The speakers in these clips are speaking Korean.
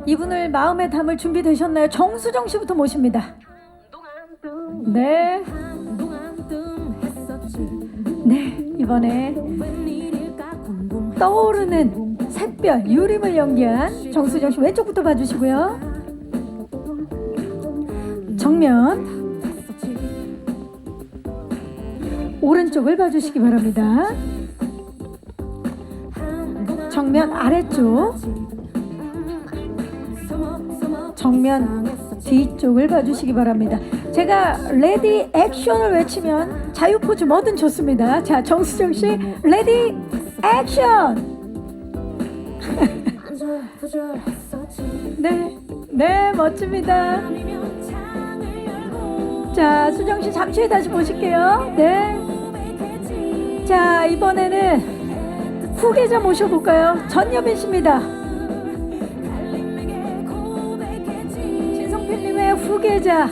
이분을 마음에 담을 준비 되셨나요? 정수정 씨부터 모십니다. 네. 네, 이번에 떠오르는 샛별 유림을 연기한 정수정 씨 왼쪽부터 봐주시고요. 정면 오른쪽을 봐주시기 바랍니다. 정면 아래쪽, 정면 뒤쪽을 봐주시기 바랍니다. 제가 레디 액션을 외치면 자유 포즈 뭐든 좋습니다. 자, 정수정 씨 레디 액션. 네, 네, 멋집니다. 자, 수정 씨 잠시 후에 다시 보실게요. 네. 자, 이번에는 후계자 모셔볼까요? 전여빈 씨입니다. 진성필님의 후계자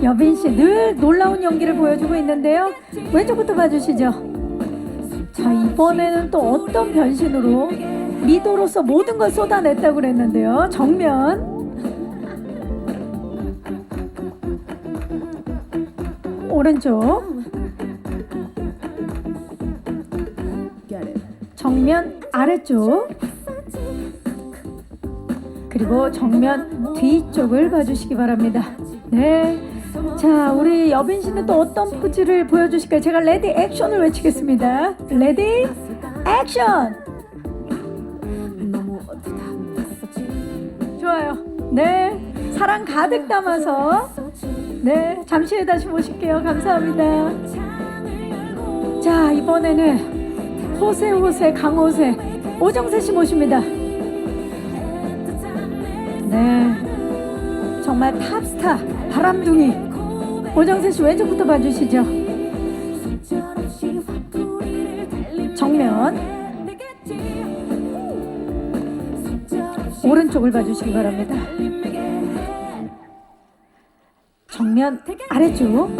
여빈 씨 늘 놀라운 연기를 보여주고 있는데요. 왼쪽부터 봐주시죠. 자, 이번에는 또 어떤 변신으로 미도로서 모든 걸 쏟아냈다고 그랬는데요. 정면 오른쪽, 정면 아래쪽, 그리고 정면 뒤쪽을 봐주시기 바랍니다. 네. 자, 우리 여빈 씨는 또 어떤 포즈를 보여주실까요? 제가 레디 액션을 외치겠습니다. 레디 액션. 좋아요. 네. 사랑 가득 담아서. 네. 잠시 후에 다시 모실게요. 감사합니다. 자, 이번에는 호세 강호세 오정세 씨 모십니다. 네, 정말 탑스타 바람둥이 오정세 씨 왼쪽부터 봐주시죠. 정면 오른쪽을 봐주시기 바랍니다. 정면 아래쪽,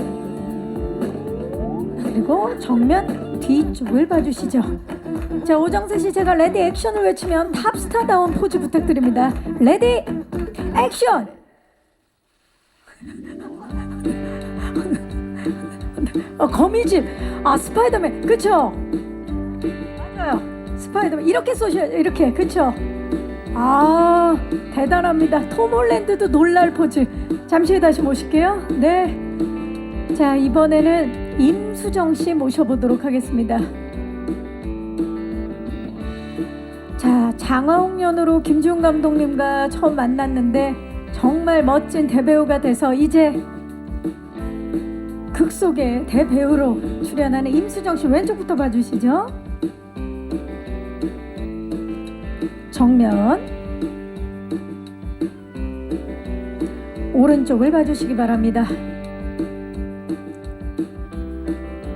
그리고 정면 뒤쪽을 봐주시죠. 자, 오정세 씨 제가 레디 액션을 외치면 탑스타다운 포즈 부탁드립니다. 레디 액션. 거미집, 스파이더맨, 그쵸? 맞아요, 스파이더맨 이렇게 쏘셔야, 이렇게, 그쵸? 대단합니다. 톰 홀랜드도 놀랄 포즈. 잠시 후에 다시 모실게요. 네. 자, 이번에는 임수정 씨 모셔보도록 하겠습니다. 자, 장화홍련으로 김지훈 감독님과 처음 만났는데 정말 멋진 대배우가 돼서 이제 극 속의 대배우로 출연하는 임수정 씨 왼쪽부터 봐주시죠. 정면 오른쪽을 봐주시기 바랍니다.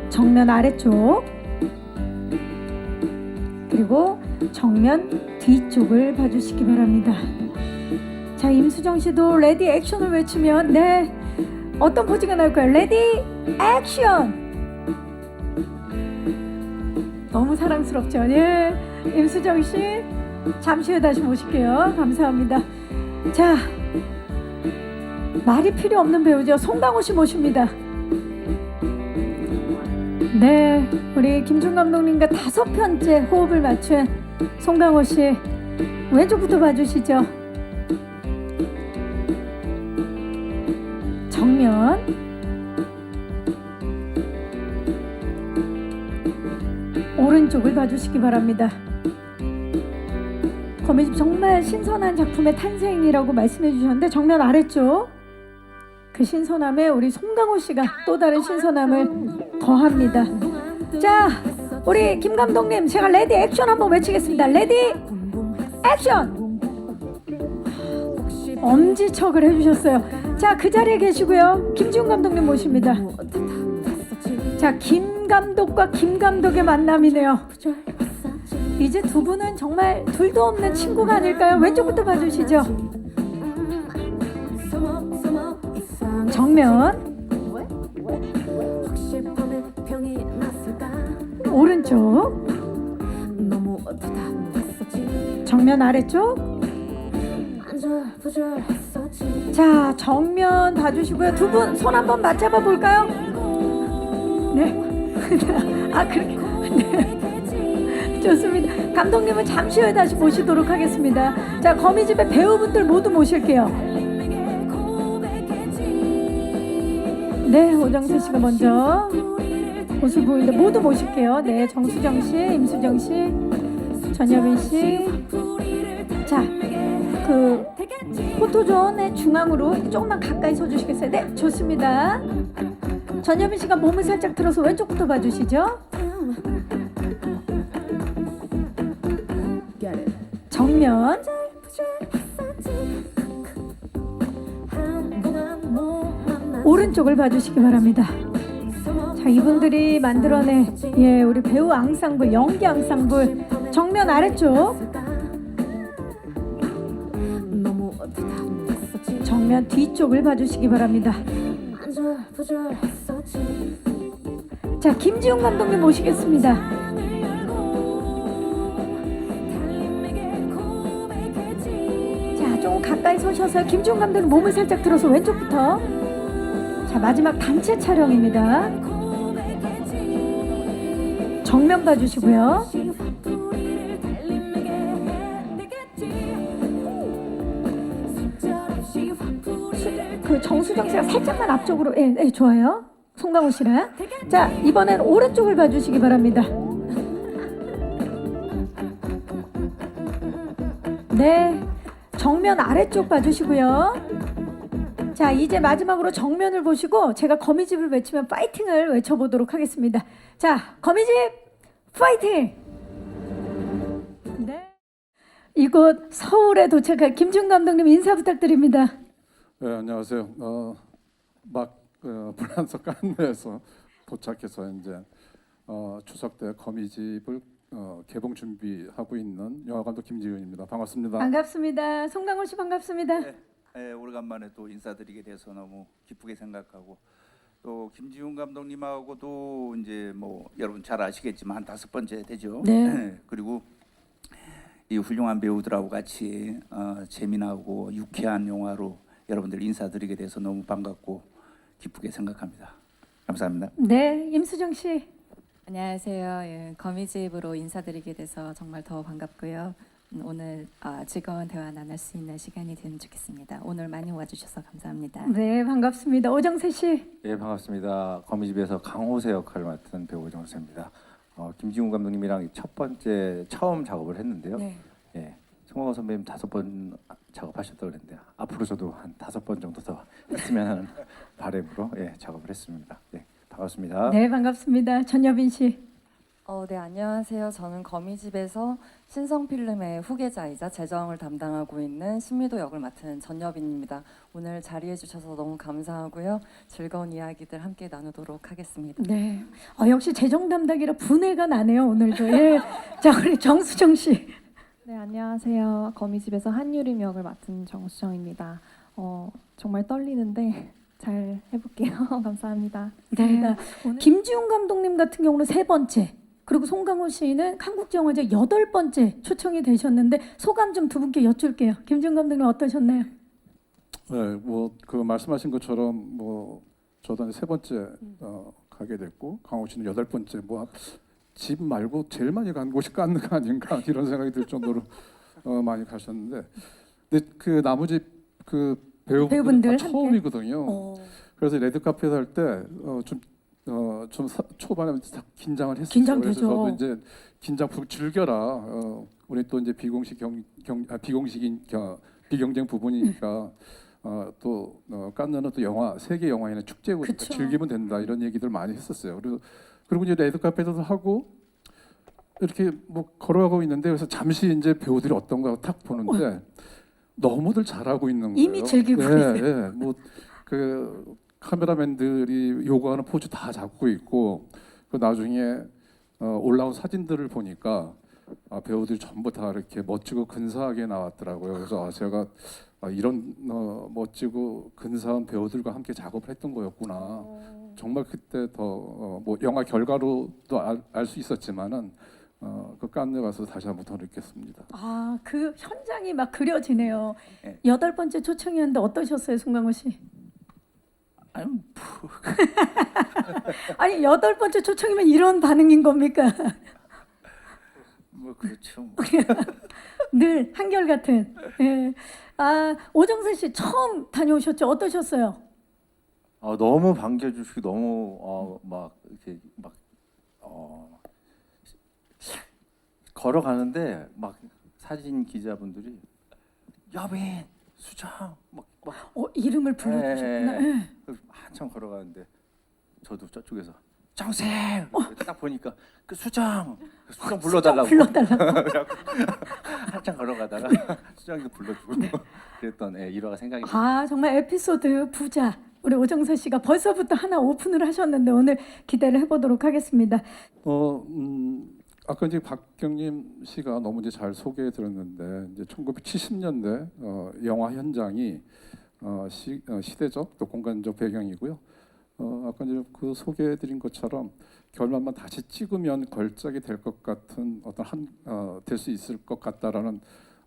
정면 아래쪽, 그리고 정면 뒤쪽을 봐주시기 바랍니다. 자, 임수정 씨도 레디 액션을 외치면 네, 어떤 포즈가 나올까요? 레디 액션. 너무 사랑스럽죠? 예, 임수정 씨 잠시 후에 다시 모실게요. 감사합니다. 자, 말이 필요 없는 배우죠. 송강호 씨 모십니다. 네, 우리 김준 감독님과 5편째 호흡을 맞춘 송강호 씨 왼쪽부터 봐주시죠. 정면 오른쪽을 봐주시기 바랍니다. 거미집 정말 신선한 작품의 탄생이라고 말씀해 주셨는데 정면 아래쪽, 그 신선함에 우리 송강호 씨가 또 다른 신선함을 더합니다. 자, 우리 김 감독님 제가 레디 액션 한번 외치겠습니다. 레디 액션. 엄지척을 해주셨어요. 자, 그 자리에 계시고요. 김지훈 감독님 모십니다. 자, 김 감독과 김 감독의 만남이네요. 이제 두 분은 정말 둘도 없는 친구가 아닐까요? 왼쪽부터 봐주시죠. 정면 오른쪽, 정면 아래쪽, 자, 정면 봐주시고요. 두 분 손 한번 맞잡아 볼까요? 네. 아, 그렇게. 네. 좋습니다. 감독님은 잠시 후에 다시 모시도록 하겠습니다. 자, 거미집의 배우분들 모두 모실게요. 네, 오정세 씨가 먼저 모습 보이는데 모두 모실게요. 네, 정수정 씨, 임수정 씨, 전여빈 씨. 자, 그 포토존의 중앙으로 조금만 가까이 서주시겠어요? 네, 좋습니다. 전여빈 씨가 몸을 살짝 들어서 왼쪽부터 봐주시죠. 정면. 오른쪽을 봐주시기 바랍니다. 자, 이분들이 만들어낸 우리 배우 앙상블, 연기 앙상블. 정면 아래쪽. 정면 뒤쪽을 봐주시기 바랍니다. 자, 김지훈 감독님 모시겠습니다. 자, 조금 가까이 서셔서 김지훈 감독님 몸을 살짝 들어서 왼쪽부터. 자, 마지막 단체 촬영입니다. 정면 봐주시고요. 그 정수정 씨가 살짝만 앞쪽으로. 예, 좋아요. 송강호 씨랑. 자, 이번엔 오른쪽을 봐주시기 바랍니다. 네, 정면 아래쪽 봐주시고요. 자, 이제 마지막으로 정면을 보시고 제가 거미집을 외치면 파이팅을 외쳐보도록 하겠습니다. 자, 거미집 파이팅! 네, 이곳 서울에 도착한 김준 감독님 인사 부탁드립니다. 네, 안녕하세요. 불란서 깐느에서 도착해서 이제 추석 때 거미집을 개봉 준비하고 있는 영화감독 김지훈입니다. 반갑습니다. 반갑습니다. 송강호 씨 반갑습니다. 네, 오래간만에 또 인사드리게 돼서 너무 기쁘게 생각하고, 또 김지훈 감독님하고도 이제 뭐 여러분 잘 아시겠지만 한 5번째 되죠. 네. 그리고 이 훌륭한 배우들하고 같이 재미나고 유쾌한 영화로 여러분들 인사드리게 돼서 너무 반갑고 기쁘게 생각합니다. 감사합니다. 네, 임수정 씨. 안녕하세요. 예, 거미집으로 인사드리게 돼서 정말 더 반갑고요. 오늘 즐거운 대화 나눌 수 있는 시간이 되면 좋겠습니다. 오늘 많이 와주셔서 감사합니다. 네, 반갑습니다. 오정세 씨. 예, 반갑습니다. 거미집에서 강호세 역할을 맡은 배우 오정세입니다. 김지훈 감독님이랑 첫 번째 처음 작업을 했는데요. 네. 예, 송강호 선배님 5번 작업하셨다고 그랬는데 앞으로 저도 한 5번 정도 더 했으면 하는 바람으로 작업을 했습니다. 예, 반갑습니다. 네, 반갑습니다. 전여빈 씨. 네, 안녕하세요. 저는 거미집에서 신성필름의 후계자이자 재정을 담당하고 있는 신미도 역을 맡은 전여빈입니다. 오늘 자리해 주셔서 너무 감사하고요. 즐거운 이야기들 함께 나누도록 하겠습니다. 네, 역시 재정 담당이라 분해가 나네요 오늘도. 예. 자, 우리 정수정 씨. 네, 안녕하세요. 거미집에서 한유림 역을 맡은 정수정입니다. 정말 떨리는데 잘 해볼게요. 감사합니다. 네. 김지훈 감독님 같은 경우는 3번째, 그리고 송강호 씨는 한국영화제 8번째 초청이 되셨는데 소감 좀 두 분께 여쭐게요. 김지훈 감독님 어떠셨나요? 네, 뭐 그 말씀하신 것처럼 뭐 저도 이제 3번째 가게 됐고 강호 씨는 8번째. 뭐 집 말고 제일 많이 간 곳이 깐느가 아닌가 이런 생각이 들 정도로 많이 가셨는데, 근데 그 나머지 그 배우분들 다 처음이거든요. 그래서 레드카펫 할 때 좀 초반에 긴장을 했어요. 긴장되죠. 그래서 저도 이제 긴장 푹 즐겨라. 우리 또 이제 비경쟁 부분이니까 또 깐느는 또 영화 세계 영화인의 축제고 즐기면 된다 이런 얘기들 많이 했었어요. 그리고 이제 레드카펫을 하고 이렇게 뭐 걸어가고 있는데 그래서 잠시 이제 배우들이 어떤가 탁 보는데 너무들 잘하고 있는 거예요. 이미 즐기고 있어요. 네, 뭐 그 카메라맨들이 요구하는 포즈 다 잡고 있고, 그 나중에 올라온 사진들을 보니까 배우들이 전부 다 이렇게 멋지고 근사하게 나왔더라고요. 그래서 제가 이런 멋지고 근사한 배우들과 함께 작업을 했던 거였구나. 정말 그때 더 뭐 영화 결과로도 알 수 있었지만은 그 깐느 가서 다시 한번 더 느꼈습니다. 아, 그 현장이 막 그려지네요. 네. 8번째 초청이었는데 어떠셨어요, 송강호 씨? 아유, 아니 8번째 초청이면 이런 반응인 겁니까? 뭐 그렇죠. 늘 한결같은. 예. 아, 오정세 씨 처음 다녀오셨죠? 어떠셨어요? 너무 반겨주시고 너무 막 이렇게 막 걸어가는데 막 사진 기자분들이 여빈 수정 막 이름을 불러주셨구나. 예. 한참 걸어가는데 저도 저쪽에서 정생 딱 보니까 그 수정 불러달라고 불러달라고. 한참 걸어가다가 수정이도 불러주고 그랬던 일화가 생각이 아, 정말 에피소드 부자. 우리 오정세 씨가 벌써부터 하나 오픈을 하셨는데 오늘 기대를 해보도록 하겠습니다. 아까 이제 박경림 씨가 너무 이제 잘 소개해 드렸는데 이제 1970년대 영화 현장이 시대적 또 공간적 배경이고요. 아까 이제 그 소개해 드린 것처럼 결말만 다시 찍으면 걸작이 될 것 같은 될 수 있을 것 같다라는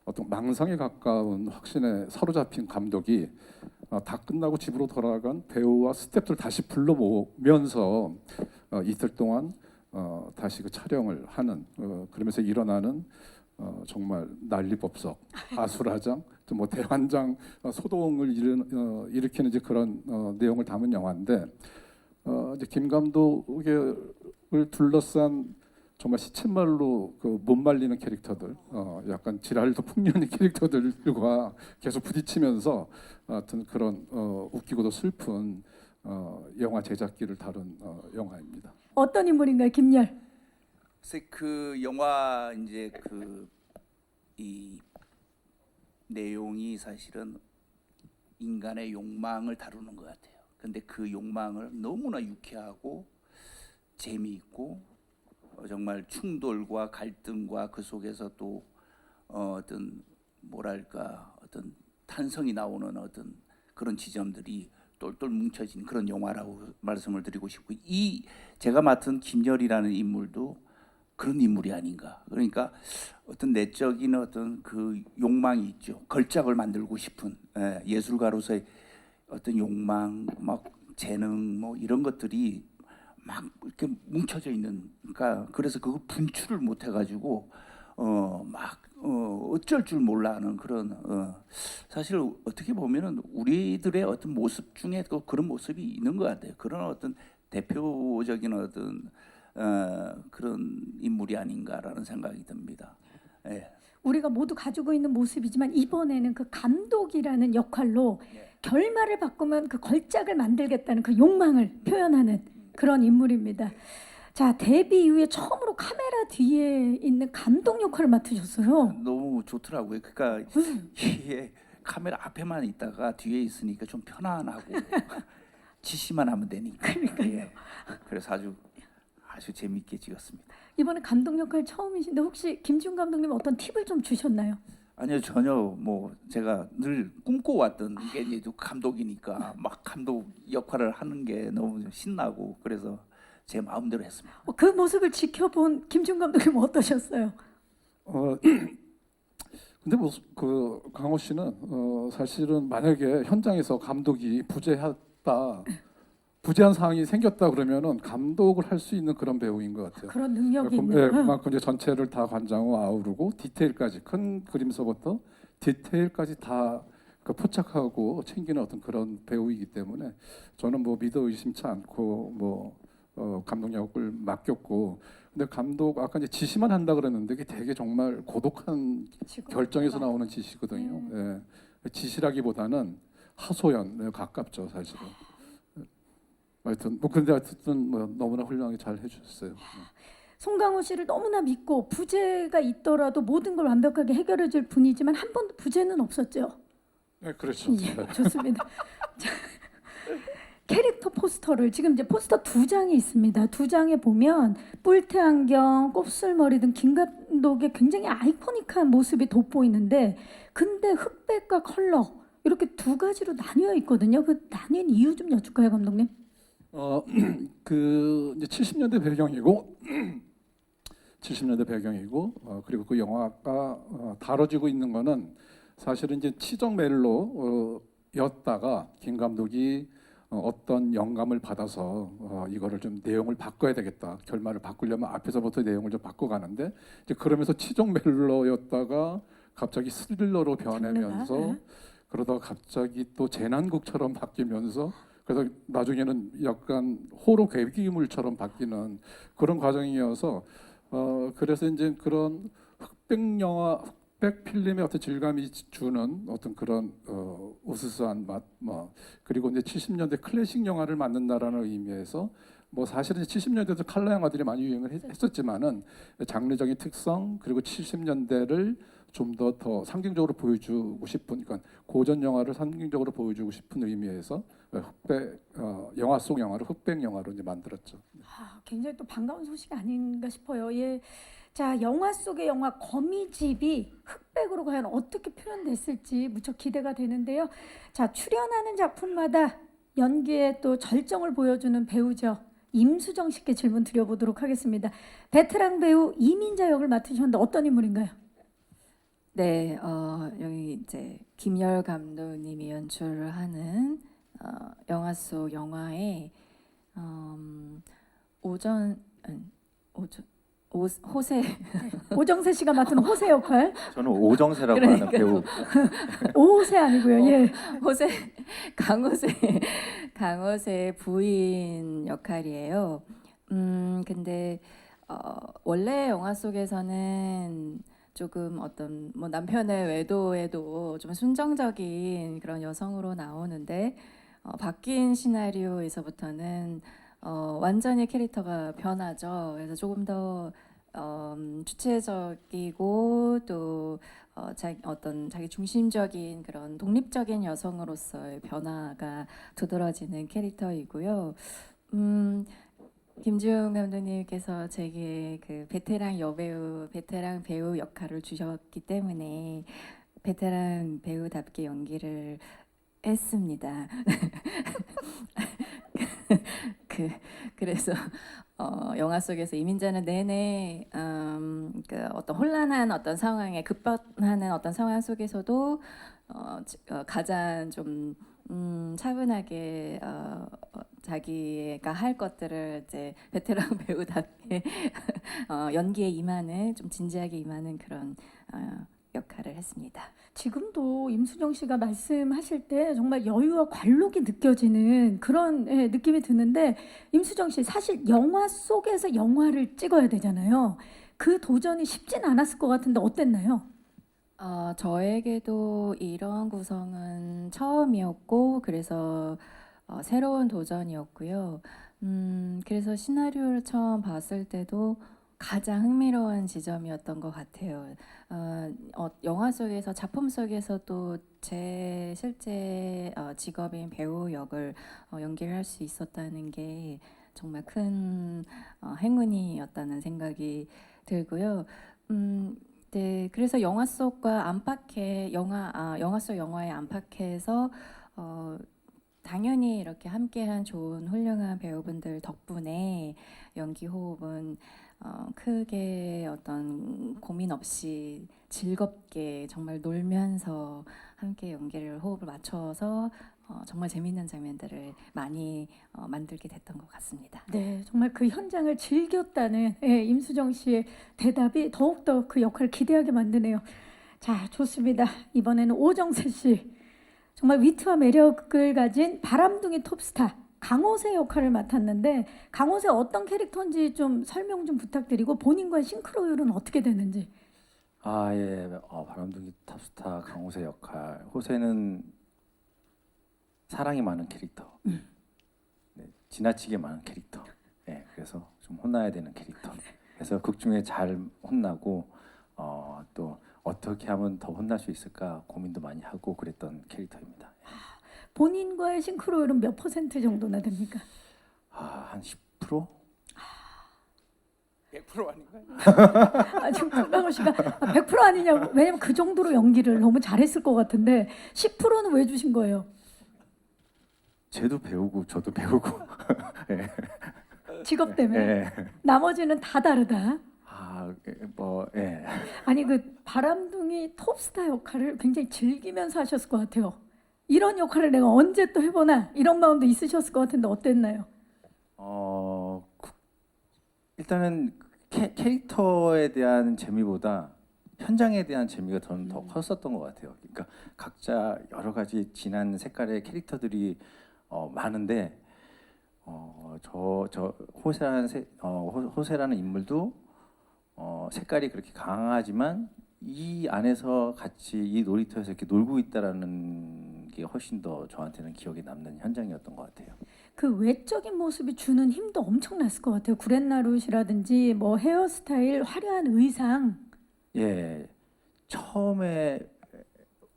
어떤 망상에 가까운 확신에 사로잡힌 감독이 다 끝나고 집으로 돌아간 배우와 스태프들 다시 불러 모으면서 이틀 동안 다시 그 촬영을 하는 그러면서 일어나는 정말 난리법석, 아수라장, 또 뭐 대환장 소동을 일으키는 이제 그런 내용을 담은 영화인데 이제 김 감독을 둘러싼 정말 시쳇말로 그 못 말리는 캐릭터들, 약간 지랄도 풍년의 캐릭터들과 계속 부딪히면서 하여튼 그런 웃기고도 슬픈 영화 제작기를 다룬 영화입니다. 어떤 인물인가요, 김열? 그래서 그 영화 이제 이 내용이 사실은 인간의 욕망을 다루는 것 같아요. 근데 그 욕망을 너무나 유쾌하고 재미있고 정말 충돌과 갈등과 그 속에서 또 어떤 뭐랄까 어떤 탄성이 나오는 어떤 그런 지점들이 똘똘 뭉쳐진 그런 영화라고 말씀을 드리고 싶고 이 제가 맡은 김열이라는 인물도 그런 인물이 아닌가. 그러니까 어떤 내적인 어떤 그 욕망이 있죠. 걸작을 만들고 싶은 예술가로서의 어떤 욕망, 막 재능 뭐 이런 것들이 막 이렇게 뭉쳐져 있는. 그러니까 그래서 그걸 분출을 못 해가지고 어쩔 줄 몰라하는 그런 사실 어떻게 보면은 우리들의 어떤 모습 중에 그런 모습이 있는 것 같아요. 그런 어떤 대표적인 어떤 그런 인물이 아닌가라는 생각이 듭니다. 예. 우리가 모두 가지고 있는 모습이지만 이번에는 그 감독이라는 역할로 결말을 바꾸면 그 걸작을 만들겠다는 그 욕망을 표현하는 그런 인물입니다. 자, 데뷔 이후에 처음으로 카메라 뒤에 있는 감독 역할을 맡으셨어요. 너무 좋더라고요. 그러니까 이게 카메라 앞에만 있다가 뒤에 있으니까 좀 편안하고 지시만 하면 되니까. 예. 그래서 아주 재미있게 찍었습니다. 이번에 감독 역할 처음이신데 혹시 김지훈 감독님 어떤 팁을 좀 주셨나요? 아니요, 전혀 뭐 제가 늘 꿈꿔왔던 게 이제 감독이니까 막 감독 역할을 하는 게 너무 신나고 그래서 제 마음대로 했습니다. 그 모습을 지켜본 김지훈 감독님 어떠셨어요? 근데 뭐 그 강호 씨는 사실은 만약에 현장에서 감독이 부재한 상황이 생겼다 그러면은 감독을 할 수 있는 그런 배우인 것 같아요. 그런 능력이 예, 있는. 그만큼 이제 전체를 다 관장하고 아우르고 디테일까지 큰 그림서부터 디테일까지 다 포착하고 챙기는 어떤 그런 배우이기 때문에 저는 뭐 믿어 의심치 않고 뭐 감독 역을 맡겼고 근데 감독 아까 이제 지시만 한다 그랬는데 그게 되게 정말 고독한 결정에서 나오는 지시거든요. 예. 지시라기보다는 하소연에 가깝죠 사실은. 하여튼 뭐 너무나 훌륭하게 잘 해주셨어요. 송강호 씨를 너무나 믿고 부재가 있더라도 모든 걸 완벽하게 해결해 줄 분이지만 한 번도 부재는 없었죠. 네, 그렇죠. 예, 좋습니다. 자, 캐릭터 포스터를 지금 이제 포스터 2장이 있습니다. 2장에 보면 뿔테 안경, 곱슬머리 등 김 감독의 굉장히 아이코닉한 모습이 돋보이는데 근데 흑백과 컬러 이렇게 두 가지로 나뉘어 있거든요. 그 나뉜 이유 좀 여쭐까요, 감독님? 그 이제 70년대 배경이고 70년대 배경이고 그리고 그 영화가 다뤄지고 있는 거는 사실은 이제 치정 멜로였다가 김 감독이 어떤 영감을 받아서 이거를 좀 내용을 바꿔야 되겠다. 결말을 바꾸려면 앞에서부터 내용을 좀 바꿔가는데 이제 그러면서 치정 멜로였다가 갑자기 스릴러로 변하면서 장르가, 네. 그러다가 갑자기 또 재난극처럼 바뀌면서 그래서 나중에는 약간 호러 괴기물처럼 바뀌는 그런 과정이어서 그래서 이제 그런 흑백 영화, 흑백 필름의 어떤 질감이 주는 어떤 그런 으스스한 맛, 뭐 그리고 이제 70년대 클래식 영화를 만든다라는 의미에서 뭐 사실은 70년대도 칼라 영화들이 많이 유행을 했었지만은 장르적인 특성 그리고 70년대를 좀 더 상징적으로 보여주고 싶은, 그러니까 고전 영화를 상징적으로 보여주고 싶은 의미에서 흑백 영화 속 영화를 흑백 영화로 이제 만들었죠. 굉장히 또 반가운 소식이 아닌가 싶어요. 예. 자, 영화 속의 영화 거미집이 흑백으로 과연 어떻게 표현됐을지 무척 기대가 되는데요. 자, 출연하는 작품마다 연기의 또 절정을 보여주는 배우죠. 임수정 씨께 질문 드려보도록 하겠습니다. 베테랑 배우 이민자 역을 맡으셨는데 어떤 인물인가요? 네, 여기 이제 김열 감독님이 연출을 하는 영화 속 영화의 호세 오정세 씨가 맡은 호세 역할. 저는 오정세라고 하는 배우. 오호세 아니고요. 예. 호세 강호세 부인 역할이에요. 근데 원래 영화 속에서는 조금 어떤 뭐 남편의 외도에도 좀 순정적인 그런 여성으로 나오는데 바뀐 시나리오에서부터는 완전히 캐릭터가 변하죠. 그래서 조금 더 주체적이고 또 자기 중심적인 그런 독립적인 여성으로서의 변화가 두드러지는 캐릭터이고요. 김지웅 감독님께서 제게 그 베테랑 배우 역할을 주셨기 때문에 베테랑 배우답게 연기를 했습니다. 그래서 영화 속에서 이민자는 내내 그 어떤 혼란한 어떤 상황에 급변하는 어떤 상황 속에서도 가장 좀 차분하게 자기가 할 것들을 이제 베테랑 배우답게 연기에 임하는, 좀 진지하게 임하는 그런 역할을 했습니다. 지금도 임수정 씨가 말씀하실 때 정말 여유와 관록이 느껴지는 그런 느낌이 드는데, 임수정 씨 사실 영화 속에서 영화를 찍어야 되잖아요. 그 도전이 쉽진 않았을 것 같은데 어땠나요? 저에게도 이런 구성은 처음이었고 그래서 새로운 도전이었고요. 그래서 시나리오를 처음 봤을 때도 가장 흥미로운 지점이었던 것 같아요. 영화 속에서, 작품 속에서도 제 실제 직업인 배우 역을 연기를 할 수 있었다는 게 정말 큰 행운이었다는 생각이 들고요. 네, 그래서 영화 속과 안팎의 영화 속 영화에 안팎해서 당연히 이렇게 함께한 좋은 훌륭한 배우분들 덕분에 연기 호흡은 크게 어떤 고민 없이 즐겁게 정말 놀면서 함께 연기를 호흡을 맞춰서 정말 재미있는 장면들을 많이 만들게 됐던 것 같습니다. 네, 정말 그 현장을 즐겼다는 임수정 씨의 대답이 더욱더 그 역할을 기대하게 만드네요. 자, 좋습니다. 이번에는 오정세 씨. 정말 위트와 매력을 가진 바람둥이 톱스타 강호세 역할을 맡았는데, 강호세 어떤 캐릭터인지 좀 설명 좀 부탁드리고 본인과의 싱크로율은 어떻게 되는지. 예. 바람둥이 탑스타 강호세 역할. 호세는 사랑이 많은 캐릭터. 네, 지나치게 많은 캐릭터. 네, 그래서 좀 혼나야 되는 캐릭터. 그래서 극 중에 잘 혼나고 또 어떻게 하면 더 혼날 수 있을까 고민도 많이 하고 그랬던 캐릭터입니다. 본인과의 싱크로율은 몇 % 정도나 됩니까? 한 10%? 100% 아닌가요? 지금 김강호 씨가 100% 아니냐고. 왜냐면 그 정도로 연기를 너무 잘했을 것 같은데 10%는 왜 주신 거예요? 쟤도 배우고 저도 배우고. 네. 직업 때문에. 네. 나머지는 다 다르다. 뭐 예. 아니 그 바람둥이 톱스타 역할을 굉장히 즐기면서 하셨을 것 같아요. 이런 역할을 내가 언제 또 해보나 이런 마음도 있으셨을 것 같은데 어땠나요? 일단은 캐릭터에 대한 재미보다 현장에 대한 재미가 저는 더 컸었던 것 같아요. 그러니까 각자 여러 가지 진한 색깔의 캐릭터들이 많은데 저 호세라는 인물도 색깔이 그렇게 강하지만 이 안에서 같이 이 놀이터에서 이렇게 놀고 있다라는 게 훨씬 더 저한테는 기억에 남는 현장이었던 것 같아요. 그 외적인 모습이 주는 힘도 엄청났을 것 같아요. 구렛나룻이라든지 뭐 헤어스타일, 화려한 의상. 예, 처음에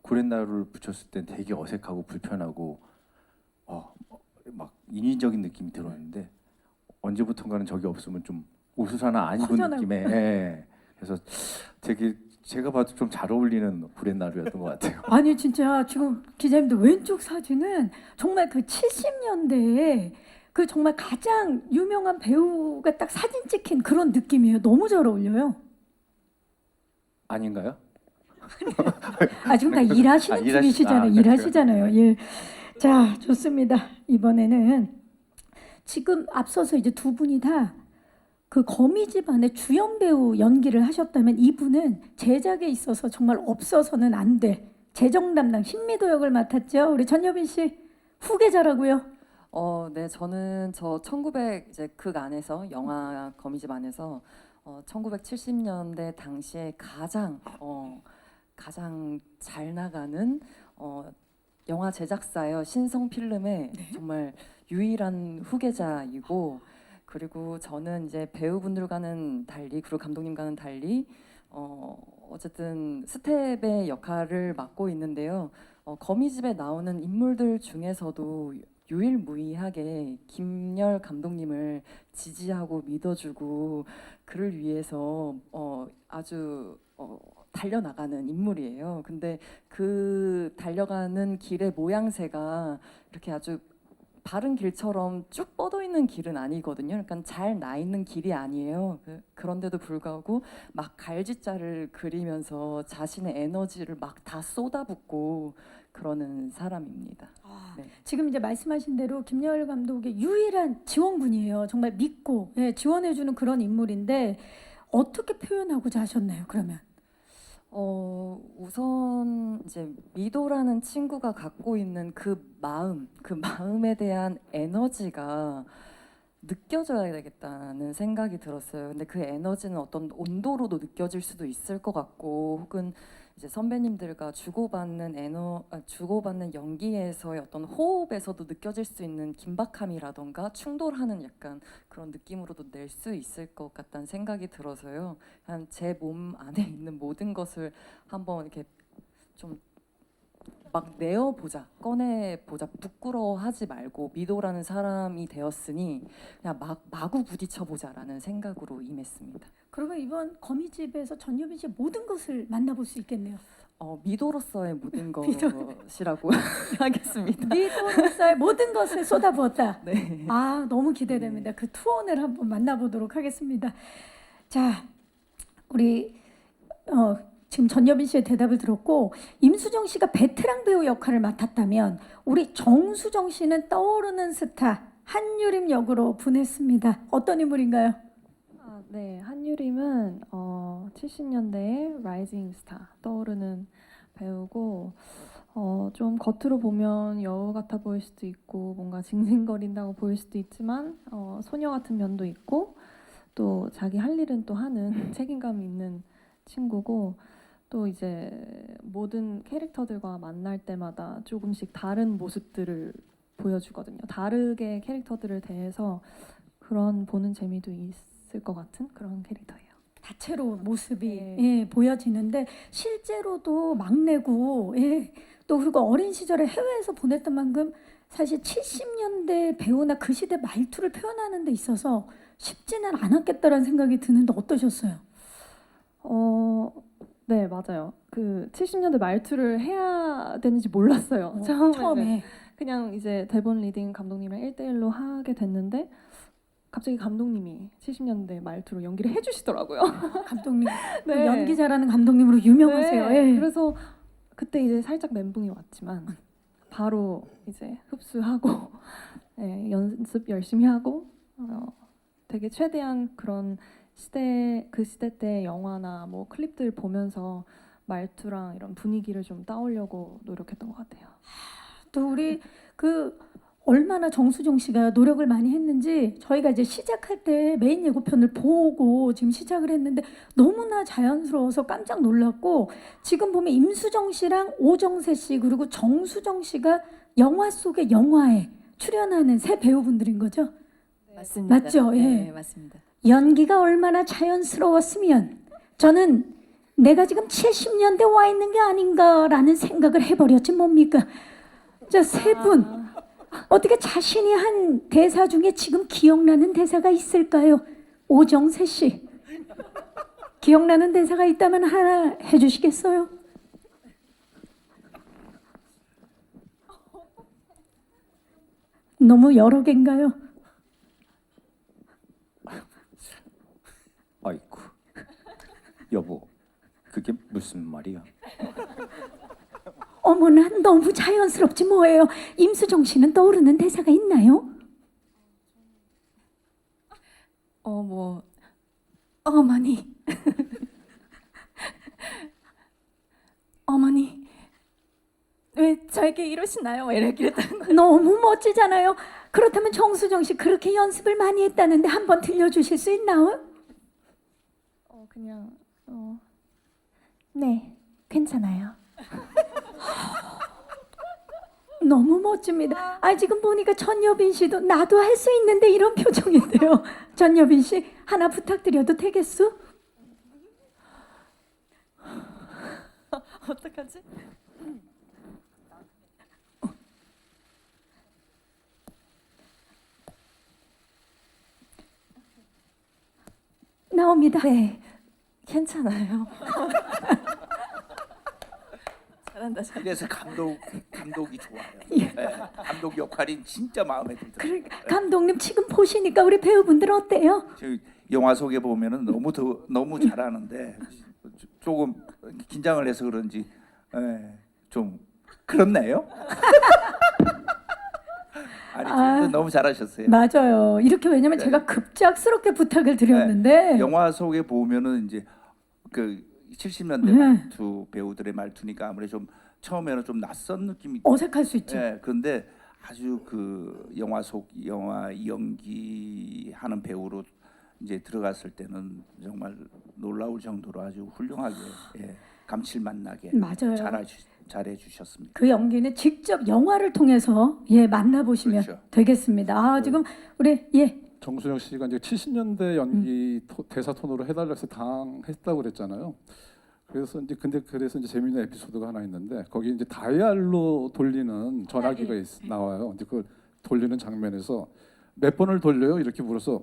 구렛나루를 붙였을 땐 되게 어색하고 불편하고 막 인위적인 느낌이 들었는데 언제부턴가는 저기 없으면 좀 옷을 하나 안 입은 허전하고. 느낌에 예, 그래서 되게 제가 봐도 좀 잘 어울리는 구렛나루였던 것 같아요. 아니 진짜 지금 기자님들 왼쪽 사진은 정말 그 70년대에 그 정말 가장 유명한 배우가 딱 사진 찍힌 그런 느낌이에요. 너무 잘 어울려요. 아닌가요? 아 지금 다 일하시는 중이시잖아요. 그렇죠. 일하시잖아요. 예. 자 좋습니다. 이번에는 지금 앞서서 이제 두 분이 다 그 거미집안의 주연 배우 연기를 하셨다면 이분은 제작에 있어서 정말 없어서는 안 될 재정 담당 신미도 역을 맡았죠. 우리 전여빈 씨 후계자라고요. 네, 저는 저 1900 이제 극 안에서 영화 거미집 안에서 1970년대 당시에 가장 잘 나가는 영화 제작사예요. 신성필름의 정말 유일한 후계자이고, 그리고 저는 이제 배우분들과는 달리, 그리고 감독님과는 달리 어쨌든 스텝의 역할을 맡고 있는데요. 거미집에 나오는 인물들 중에서도 유일무이하게 김열 감독님을 지지하고 믿어주고 그를 위해서 아주 달려나가는 인물이에요. 근데 그 달려가는 길의 모양새가 이렇게 아주 바른 길처럼 쭉 뻗어 있는 길은 아니거든요. 그러니까 잘 나 있는 길이 아니에요. 그런데도 불구하고 막 갈짓자를 그리면서 자신의 에너지를 막 다 쏟아붓고 그러는 사람입니다. 네. 지금 이제 말씀하신 대로 김여일 감독의 유일한 지원군이에요. 정말 믿고 지원해주는 그런 인물인데 어떻게 표현하고자 하셨나요? 그러면 우선 이제 미도라는 친구가 갖고 있는 그 마음에 대한 에너지가 느껴져야 되겠다는 생각이 들었어요. 근데 그 에너지는 어떤 온도로도 느껴질 수도 있을 것 같고, 혹은 이제 선배님들과 주고받는 연기에서의 어떤 호흡에서도 느껴질 수 있는 긴박함이라던가 충돌하는 약간 그런 느낌으로도 낼 수 있을 것 같다는 생각이 들어서요. 그냥 제 몸 안에 있는 모든 것을 한번 이렇게 좀 막 내어보자, 꺼내보자, 부끄러워하지 말고 미도라는 사람이 되었으니 그냥 마구 부딪혀보자라는 생각으로 임했습니다. 그러면 이번 거미집에서 전여빈 씨의 모든 것을 만나볼 수 있겠네요. 미도로서의 모든 것이라고 하겠습니다. 미도로서의 모든 것을 쏟아부었다. 네. 아 너무 기대됩니다. 그 투혼을 한번 만나보도록 하겠습니다. 자, 우리 지금 전여빈 씨의 대답을 들었고 임수정 씨가 베테랑 배우 역할을 맡았다면 우리 정수정 씨는 떠오르는 스타 한유림 역으로 분했습니다. 어떤 인물인가요? 네, 한유림은 70년대의 라이징 스타 떠오르는 배우고 좀 겉으로 보면 여우 같아 보일 수도 있고 뭔가 징징거린다고 보일 수도 있지만 소녀 같은 면도 있고 또 자기 할 일은 또 하는 책임감이 있는 친구고, 또 이제 모든 캐릭터들과 만날 때마다 조금씩 다른 모습들을 보여주거든요. 다르게 캐릭터들을 대해서 그런 보는 재미도 있을 것 같은 그런 캐릭터예요. 다채로운 모습이 네. 보여지는데 실제로도 막내고 또 그리고 어린 시절에 해외에서 보냈던 만큼 사실 70년대 배우나 그 시대 말투를 표현하는 데 있어서 쉽지는 않았겠다라는 생각이 드는데 어떠셨어요? 네, 맞아요. 그 70년대 말투를 해야 되는지 몰랐어요. 처음에 그냥 이제 대본 리딩 감독님이랑 1대1로 하게 됐는데 갑자기 감독님이 70년대 말투로 연기를 해주시더라고요. 감독님 또 네. 연기 잘하는 감독님으로 유명하세요. 네, 예. 그래서 그때 이제 살짝 멘붕이 왔지만 바로 이제 흡수하고 네, 연습 열심히 하고 되게 최대한 그런 그 시대 때 영화나 뭐 클립들 보면서 말투랑 이런 분위기를 좀 따오려고 노력했던 것 같아요. 또 우리 그 얼마나 정수정 씨가 노력을 많이 했는지 저희가 이제 시작할 때 메인 예고편을 보고 지금 시작을 했는데 너무나 자연스러워서 깜짝 놀랐고 지금 보면 임수정 씨랑 오정세 씨 그리고 정수정 씨가 영화 속의 영화에 출연하는 새 배우분들인 거죠? 맞습니다. 맞죠? 예. 네, 맞습니다. 연기가 얼마나 자연스러웠으면 저는 내가 지금 70년대 와 있는 게 아닌가라는 생각을 해버렸지 뭡니까? 자, 세 분. 어떻게 자신이 한 대사 중에 지금 기억나는 대사가 있을까요? 오정세 씨. 기억나는 대사가 있다면 하나 해주시겠어요? 너무 여러 개인가요? 아이쿠, 여보, 그게 무슨 말이야? 어머나 너무 자연스럽지 뭐예요. 임수정 씨는 떠오르는 대사가 있나요? 뭐 어머니, 어머니 왜 저에게 이러시나요? 이렇게 했다는 거. 너무 멋지잖아요. 그렇다면 정수정 씨 그렇게 연습을 많이 했다는데 한번 들려주실 수 있나요? 그냥 네, 괜찮아요. 너무 멋집니다. 아 지금 보니까 전여빈 씨도 나도 할 수 있는데 이런 표정인데요. 전여빈 씨 하나 부탁드려도 되겠소? 어떡하지? 나옵니다. 네, 괜찮아요. 잘한다, 잘한다. 그래서 감독이 좋아요. 예. 네, 감독 역할이 진짜 마음에 들더라고요. 감독님 지금 보시니까 우리 배우분들 어때요? 저 영화 속에 보면은 너무 잘하는데 조금 긴장을 해서 그런지 좀 그렇네요. 아니 진짜 너무 잘하셨어요. 맞아요. 이렇게 왜냐면 네. 제가 급작스럽게 부탁을 드렸는데 영화 속에 보면은 이제 그 70년대 네. 말투 배우들의 말투니까 아무래도 좀 처음에는 좀 낯선 느낌이 어색할 수 있죠. 그런데 아주 그 영화 연기하는 배우로 이제 들어갔을 때는 정말 놀라울 정도로 아주 훌륭하게 감칠맛 나게 맞아요. 잘해 주셨습니다. 그 연기는 직접 영화를 통해서 만나보시면 그렇죠. 되겠습니다. 아 지금 우리 정수영 씨가 이제 70년대 연기 대사 톤으로 해달라서 당했다고 그랬잖아요. 그래서 이제 재미있는 에피소드가 하나 있는데 거기 이제 다이얼로 돌리는 전화기가 나와요. 이제 그걸 돌리는 장면에서 몇 번을 돌려요? 이렇게 물어서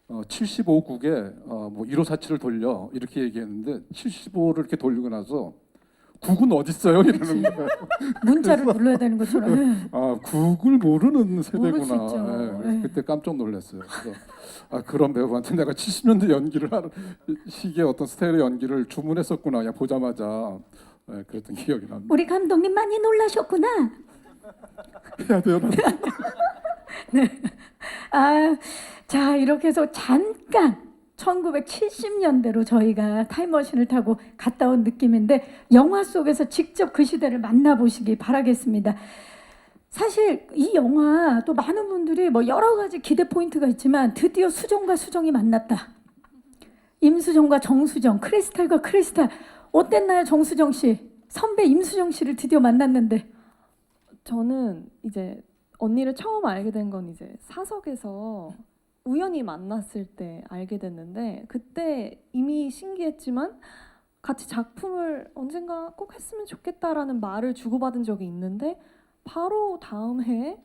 75국에 1547을 돌려 이렇게 얘기했는데 75를 이렇게 돌리고 나서 국은 어디 있어요? 이러는 거예요. 문자를 눌러야 되는 것처럼. 아, 국을 모르는 모를 수 세대구나. 있죠. 예, 그때 깜짝 놀랐어요. 그래서 그런 배우한테 내가 70년대 연기를 하는 시기의 어떤 스타일의 연기를 주문했었구나. 그냥 보자마자 그랬던 기억이 납니다. 우리 감독님 많이 놀라셨구나. 해야 돼요. 자 이렇게 해서 잠깐 1970년대로 저희가 타임머신을 타고 갔다 온 느낌인데 영화 속에서 직접 그 시대를 만나보시기 바라겠습니다. 사실 이 영화 또 많은 분들이 여러 가지 기대 포인트가 있지만 드디어 수정과 수정이 만났다. 임수정과 정수정, 크리스탈과 크리스탈. 어땠나요, 정수정 씨? 선배 임수정 씨를 드디어 만났는데. 저는 이제 언니를 처음 알게 된 건 이제 사석에서 우연히 만났을 때 알게 됐는데 그때 이미 신기했지만 같이 작품을 언젠가 꼭 했으면 좋겠다라는 말을 주고받은 적이 있는데 바로 다음 해에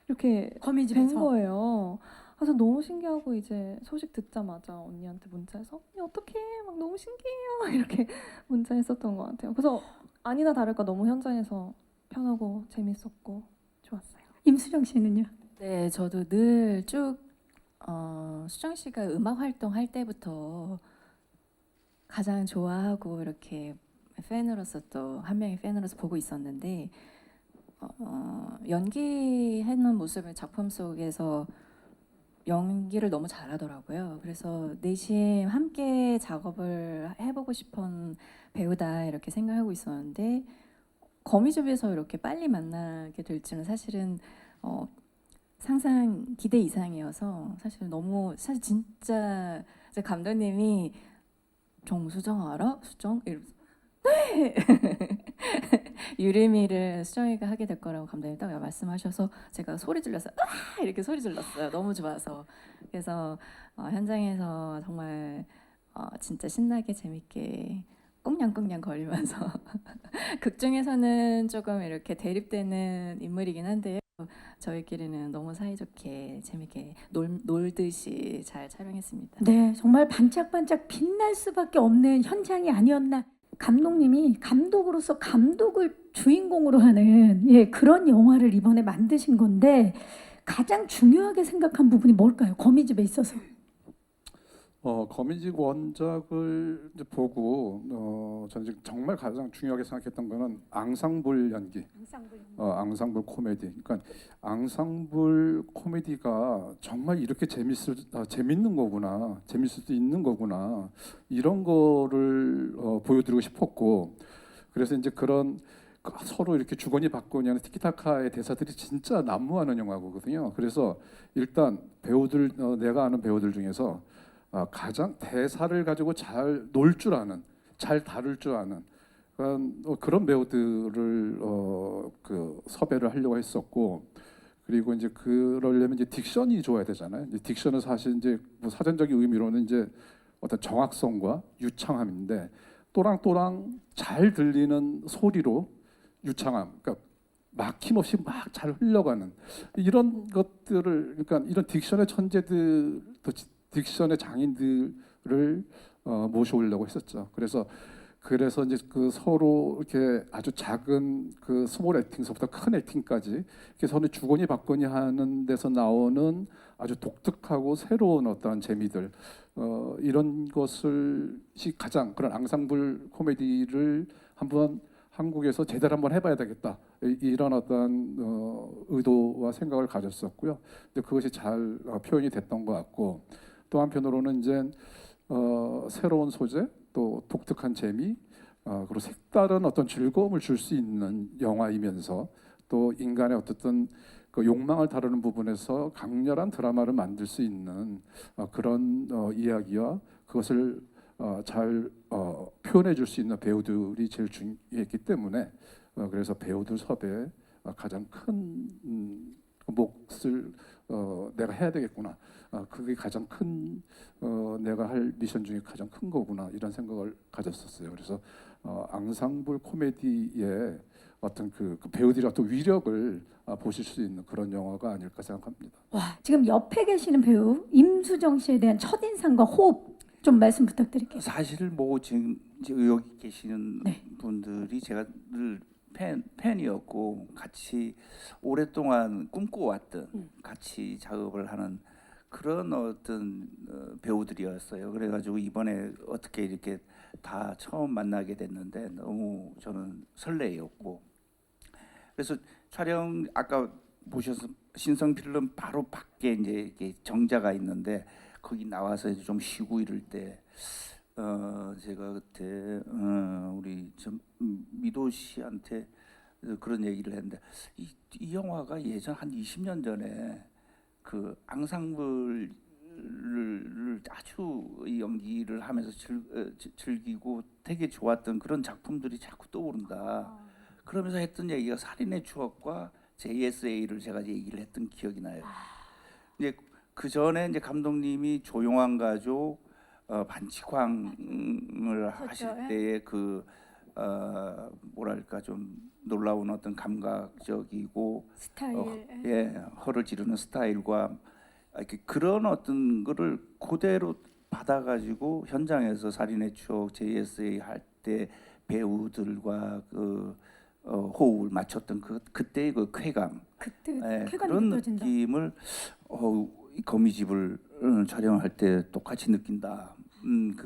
이렇게 된 거미집에서. 거예요. 그래서 너무 신기하고 이제 소식 듣자마자 언니한테 문자해서 언니 어떡해 막 너무 신기해요 이렇게 문자했었던 것 같아요. 그래서 아니나 다를까 너무 현장에서 편하고 재밌었고 좋았어요. 임수정 씨는요? 네, 저도 늘 쭉 수정 씨가 음악 활동할 때부터 가장 좋아하고 이렇게 팬으로서 또 한 명의 팬으로서 보고 있었는데 연기하는 모습을 작품 속에서 연기를 너무 잘하더라고요. 그래서 내심 함께 작업을 해보고 싶은 배우다 이렇게 생각하고 있었는데 거미집에서 이렇게 빨리 만나게 될지는 사실은 상상 기대 이상이어서 사실 진짜 제 감독님이 정수정 알아? 수정? 이러면서 네! 유리미를 수정이가 하게 될 거라고 감독님 딱 말씀하셔서 제가 소리 질러서 아! 이렇게 소리 질렀어요. 너무 좋아서. 그래서 현장에서 정말 진짜 신나게 재밌게 꽁냥꽁냥 거리면서 극 중에서는 조금 이렇게 대립되는 인물이긴 한데요. 저희끼리는 너무 사이좋게 재밌게 놀듯이 잘 촬영했습니다. 네, 정말 반짝반짝 빛날 수밖에 없는 현장이 아니었나. 감독님이 감독으로서 감독을 주인공으로 하는 그런 영화를 이번에 만드신 건데 가장 중요하게 생각한 부분이 뭘까요? 거미집에 있어서. 거미집 원작을 이제 보고 저는 지금 정말 가장 중요하게 생각했던 거는 앙상블 연기, 앙상블 코미디. 그러니까 앙상블 코미디가 정말 이렇게 재밌는 거구나, 재밌을 수 있는 거구나 이런 거를 보여드리고 싶었고, 그래서 이제 그런 서로 이렇게 주거니 받거니 하는 티키타카의 대사들이 진짜 난무하는 영화거든요. 그래서 일단 배우들 내가 아는 배우들 중에서 가장 대사를 가지고 잘 놀 줄 아는, 잘 다룰 줄 아는 그런 배우들을 섭외를 하려고 했었고, 그리고 이제 그러려면 이제 딕션이 좋아야 되잖아요. 이제 딕션은 사실 이제 뭐 사전적인 의미로는 이제 어떤 정확성과 유창함인데 또랑또랑 잘 들리는 소리로 유창함, 그러니까 막힘없이 막 잘 흘러가는 이런 것들을, 그러니까 이런 딕션의 천재들, 또 딕션의 장인들을 모셔오려고 했었죠. 그래서 이제 그 서로 이렇게 아주 작은 그 스몰 액팅서부터 큰 액팅까지 이렇게 서로 주거니 받거니 하는 데서 나오는 아주 독특하고 새로운 어떤 재미들, 이런 것을 가장 그런 앙상블 코미디를 한번 한국에서 제대로 한번 해봐야 되겠다, 이런 어떤 의도와 생각을 가졌었고요. 근데 그것이 잘 표현이 됐던 것 같고, 또 한편으로는 이제 새로운 소재, 또 독특한 재미, 그리고 색다른 어떤 즐거움을 줄 수 있는 영화이면서 또 인간의 어떤 그 욕망을 다루는 부분에서 강렬한 드라마를 만들 수 있는 그런 이야기와 그것을 잘 표현해 줄 수 있는 배우들이 제일 중요했기 때문에 그래서 배우들 섭외에 가장 큰 몫을 내가 해야 되겠구나. 그게 가장 큰 내가 할 미션 중에 가장 큰 거구나, 이런 생각을 가졌었어요. 그래서 앙상블 코미디의 어떤 그 배우들의 어떤 위력을 보실 수 있는 그런 영화가 아닐까 생각합니다. 와, 지금 옆에 계시는 배우 임수정 씨에 대한 첫인상과 호흡 좀 말씀 부탁드릴게요. 사실 뭐 지금 이제 여기 계시는 네. 분들이 제가 늘 팬이었고 같이 오랫동안 꿈꿔왔던, 같이 작업을 하는 그런 어떤 배우들이었어요. 그래가지고 이번에 어떻게 이렇게 다 처음 만나게 됐는데 너무 저는 설레였고, 그래서 촬영 아까 보셔서 신성 필름 바로 밖에 이제 이렇게 정자가 있는데 거기 나와서 이제 좀 쉬고 이럴 때 제가 그때 우리 미도 씨한테 그런 얘기를 했는데 이 영화가 예전 한 20년 전에 그 앙상블을 아주 연기를 하면서 즐기고 되게 좋았던 그런 작품들이 자꾸 떠오른다. 그러면서 했던 얘기가 살인의 추억과 JSA를 제가 얘기를 했던 기억이 나요. 이제 그 전에 이제 감독님이 조용한 가족, 반치광을 하실 때의 그 뭐랄까 좀 놀라운 어떤 감각적이고 스타일. 허를 지르는 스타일과 이렇게 그런 어떤 거를 그대로 받아가지고 현장에서 살인의 추억, JSA 할 때 배우들과 그 호흡을 맞췄던 그때의 그 쾌감, 그때 예, 쾌감이 그런 느껴진다. 느낌을 이 거미집을 촬영할 때 똑같이 느낀다.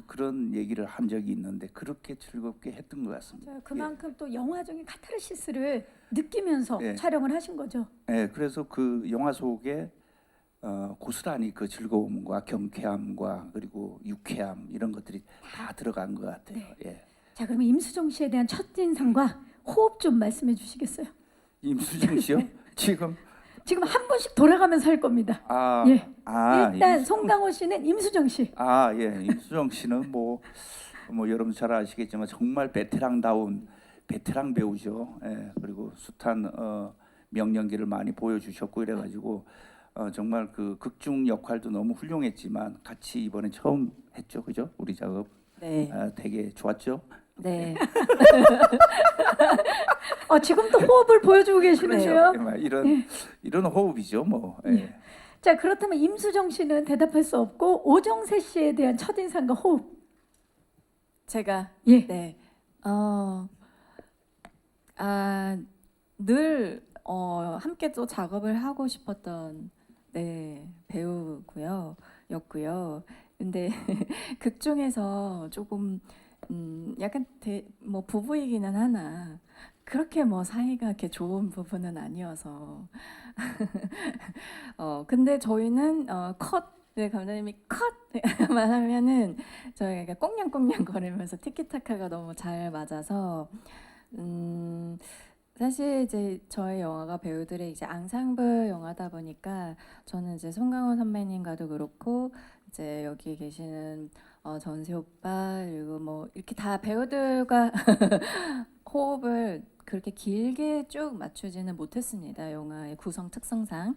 그런 얘기를 한 적이 있는데 그렇게 즐겁게 했던 것 같습니다. 자, 그만큼 또 영화적인 카타르시스를 느끼면서 예. 촬영을 하신 거죠. 네, 그래서 그 영화 속에 고스란히 그 즐거움과 경쾌함과 그리고 유쾌함 이런 것들이 다 들어간 것 같아요. 네. 예. 자, 그러면 임수정 씨에 대한 첫인상과 호흡 좀 말씀해 주시겠어요? 임수정 씨요? 지금 지금 한 분씩 돌아가면서 할 겁니다. 예. 일단 송강호 씨는 임수정 씨. 예. 임수정 씨는 뭐 여러분 잘 아시겠지만 정말 베테랑다운 베테랑 배우죠. 예. 그리고 숱한 명연기를 많이 보여주셨고 이래가지고 정말 그 극중 역할도 너무 훌륭했지만 같이 이번에 처음 했죠, 그죠? 우리 작업 네. 되게 좋았죠. 네. 지금도 호흡을 보여주고 계시는데요. 이런 호흡이죠, 뭐. 예. 예. 자, 그렇다면 임수정 씨는 대답할 수 없고 오정세 씨에 대한 첫인상과 호흡. 제가 예. 네. 늘 함께 또 작업을 하고 싶었던 배우고요. 였고요. 근데 극 중에서 조금 약간 뭐 부부이기는 하나 그렇게 뭐 사이가 이렇게 좋은 부분은 아니어서 근데 저희는 네, 감독님이 컷만 하면은 저희가 꽁냥꽁냥 거리면서 티키타카가 너무 잘 맞아서 사실 이제 저희 영화가 배우들의 이제 앙상블 영화다 보니까 저는 이제 송강호 선배님과도 그렇고 이제 여기 계시는 전세 오빠 그리고 뭐 이렇게 다 배우들과 호흡을 그렇게 길게 쭉 맞추지는 못했습니다. 영화의 구성 특성상.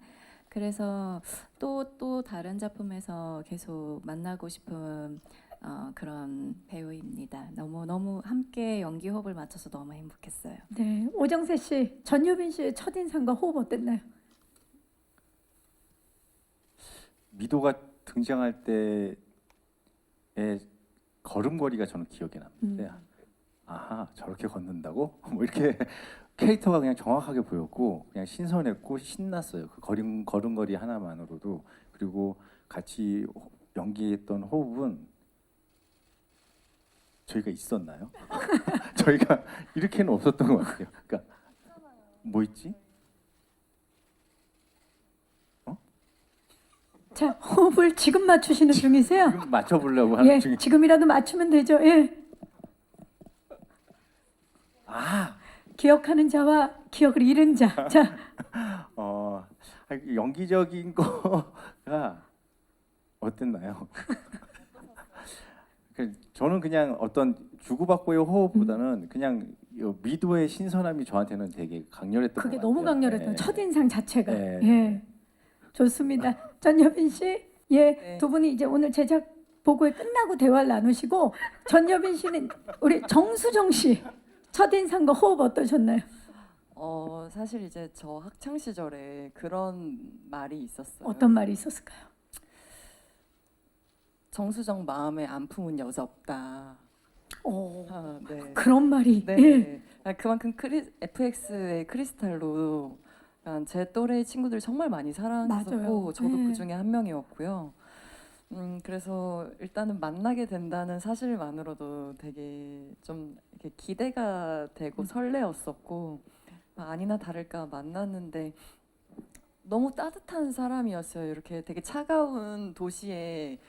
그래서 또 다른 작품에서 계속 만나고 싶은 그런 배우입니다. 너무 함께 연기 호흡을 맞춰서 너무 행복했어요. 네, 오정세 씨, 전유빈 씨의 첫인상과 호흡 어땠나요? 미도가 등장할 때의 걸음걸이가 저는 기억에 남는데 아하 저렇게 걷는다고? 뭐 이렇게 캐릭터가 그냥 정확하게 보였고 그냥 신선했고 신났어요. 그 걸음걸이 하나만으로도. 그리고 같이 연기했던 호흡은 저희가 있었나요? 저희가 이렇게는 없었던 것 같아요. 그러니까 뭐 있지? 자, 호흡을 지금 맞추시는 중이세요? 지금 맞춰보려고 하는 예, 중에 지금이라도 맞추면 되죠. 예. 기억하는 자와 기억을 잃은 자. 자, 연기적인 거가 어땠나요? 저는 그냥 어떤 주고받고의 호흡보다는 그냥 미도의 신선함이 저한테는 되게 강렬했던 그게 것 너무 같아요. 강렬했던 네. 첫인상 자체가. 네. 예. 좋습니다. 전여빈 씨, 예, 네. 두 분이 이제 오늘 제작 보고회 끝나고 대화를 나누시고 전여빈 씨는 우리 정수정 씨 첫인상과 호흡 어떠셨나요? 사실 이제 저 학창 시절에 그런 말이 있었어요. 어떤 말이 있었을까요? 정수정 마음에 안 품은 여자 없다. 오, 네. 그런 말이. 네. 예. 그만큼 FX의 크리스탈로 제 또래 친구들 정말 많이 맞아요. 사랑했었고 저도 네. 그 중에 한 명이었고요. 그래서 일단은 만나게 된다는 사실만으로도 되게 좀 이렇게 기대가 되고 설레었었고 아니나 다를까 만났는데 너무 따뜻한 사람이었어요. 이렇게 되게 차가운 도시의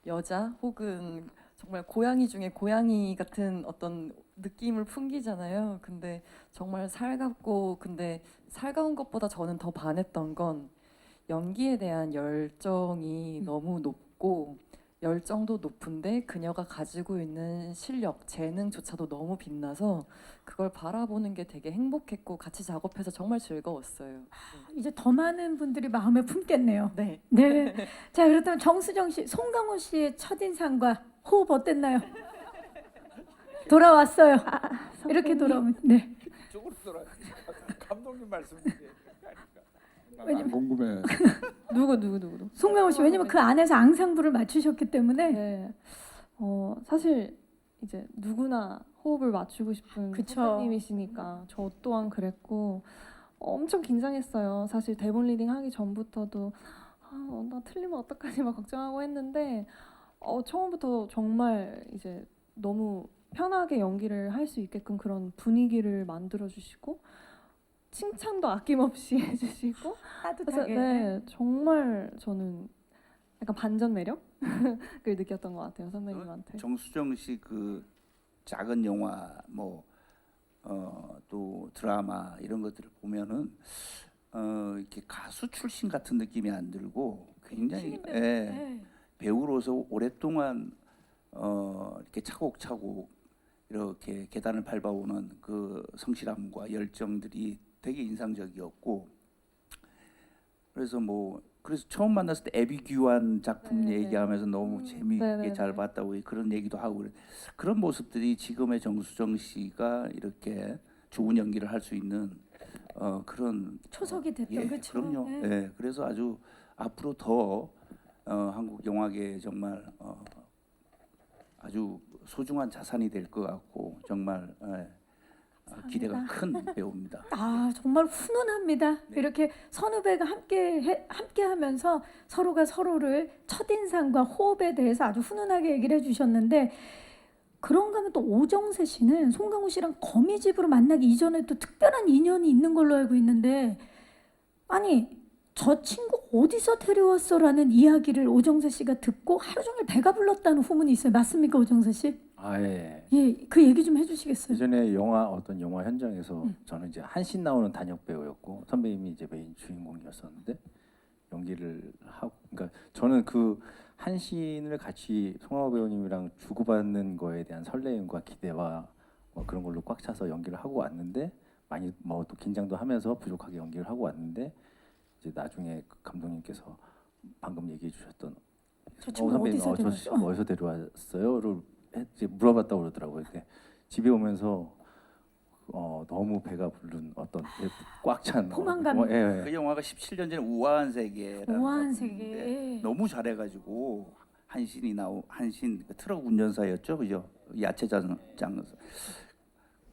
여자 혹은 정말 고양이 중에 고양이 같은 어떤 느낌을 풍기잖아요. 근데 정말 살갑고 근데 살가운 것보다 저는 더 반했던 건 연기에 대한 열정이 너무 높고 열정도 높은데 그녀가 가지고 있는 실력, 재능조차도 너무 빛나서 그걸 바라보는 게 되게 행복했고 같이 작업해서 정말 즐거웠어요. 이제 더 많은 분들이 마음에 품겠네요. 네. 네. 자, 그렇다면 정수정 씨, 송강호 씨의 첫인상과 호흡 어땠나요? 돌아왔어요. 이렇게 돌아오면 네. 이쪽으로 돌아. 감독님 말씀. 안 궁금해. 누구? 송강호 씨 왜냐면 그 안에서 앙상블을 맞추셨기 때문에 네. 사실 이제 누구나 호흡을 맞추고 싶은 그쵸. 선배님이시니까 저 또한 그랬고 엄청 긴장했어요. 사실 대본 리딩 하기 전부터도 나 틀리면 어떡하지 막 걱정하고 했는데 처음부터 정말 이제 너무 편하게 연기를 할 수 있게끔 그런 분위기를 만들어 주시고 칭찬도 아낌없이 해주시고 그래서 따뜻하게. 네 정말 저는 약간 반전 매력을 느꼈던 것 같아요 선배님한테. 정수정 씨 그 작은 영화 또 드라마 이런 것들을 보면은 이렇게 가수 출신 같은 느낌이 안 들고 굉장히 네. 배우로서 오랫동안 이렇게 차곡차곡 이렇게 계단을 밟아오는 그 성실함과 열정들이 되게 인상적이었고 그래서 처음 만났을 때 애비규환 작품 네, 네. 얘기하면서 너무 재미있게 네, 네, 잘 네. 봤다고 그런 얘기도 하고 그런 모습들이 지금의 정수정 씨가 이렇게 좋은 연기를 할 수 있는 그런 초석이 됐던 그렇죠. 그럼요. 네. 예, 그래서 아주 앞으로 더 한국 영화계에 정말 아주 소중한 자산이 될 것 같고 정말 기대가 큰 배우입니다. 아 정말 훈훈합니다. 이렇게 선후배가 함께하면서 서로가 서로를 첫인상과 호흡에 대해서 아주 훈훈하게 얘기를 해주셨는데 그런가 하면 또 오정세 씨는 송강호 씨랑 거미집으로 만나기 이전에 또 특별한 인연이 있는 걸로 알고 있는데 아니 저 친구 어디서 데려왔어라는 이야기를 오정세 씨가 듣고 하루 종일 배가 불렀다는 후문이 있어요. 맞습니까 오정세 씨? 예. 예, 그 얘기 좀 해주시겠어요? 예전에 어떤 영화 현장에서 저는 이제 한신 나오는 단역 배우였고 선배님이 이제 메인 주인공이었었는데 연기를 하고 그러니까 저는 그 한신을 같이 송강호 배우님이랑 주고받는 거에 대한 설레임과 기대와 그런 걸로 꽉 차서 연기를 하고 왔는데 많이 또 긴장도 하면서 부족하게 연기를 하고 왔는데 이제 나중에 그 감독님께서 방금 얘기해 주셨던 저 친구 어디서 저 데려왔어? 친구 어디서 데려왔어요를 이제 물어봤다고 그러더라고요. 근데 집에 오면서 너무 배가 부른 어떤 꽉 찬 포만감. 예. 그 영화가 17년 전에 우아한 세계라는 우아한 작품인데 세계. 예. 너무 잘해가지고 한신 그 트럭 운전사였죠, 그죠? 야채장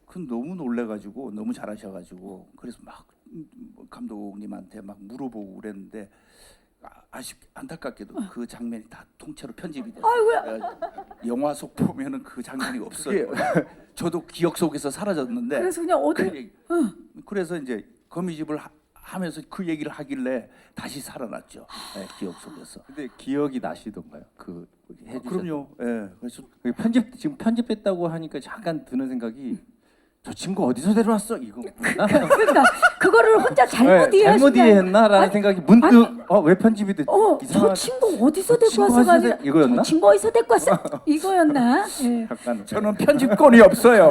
그 너무 놀래가지고 너무 잘하셔가지고 그래서 막 감독님한테 막 물어보고 그랬는데 안타깝게도 그 장면이 다 통째로 편집이 됐어요. 영화 속 보면은 그 장면이 없어요. 저도 기억 속에서 사라졌는데 그래서 그냥 그래서 이제 거미집을 하면서 그 얘기를 하길래 다시 살아났죠. 네, 기억 속에서. 근데 기억이 나시던가요? 그 해주셨. 그럼요. 예. 그래서 지금 편집했다고 하니까 잠깐 드는 생각이 저 친구 어디서 데려왔어 이거. 그러니까 그거를 혼자 잘못 네, 이해하신 잘못 게 아니- 이해했나라는 생각이 문득 왜 편집이 됐지? 저 친구 어디서 데리고 친구 왔어가 어디서 아니라 이거였나? 저 친구 어디서 데리고 왔어? 이거였나? 예. 약간 저는 편집권이 없어요.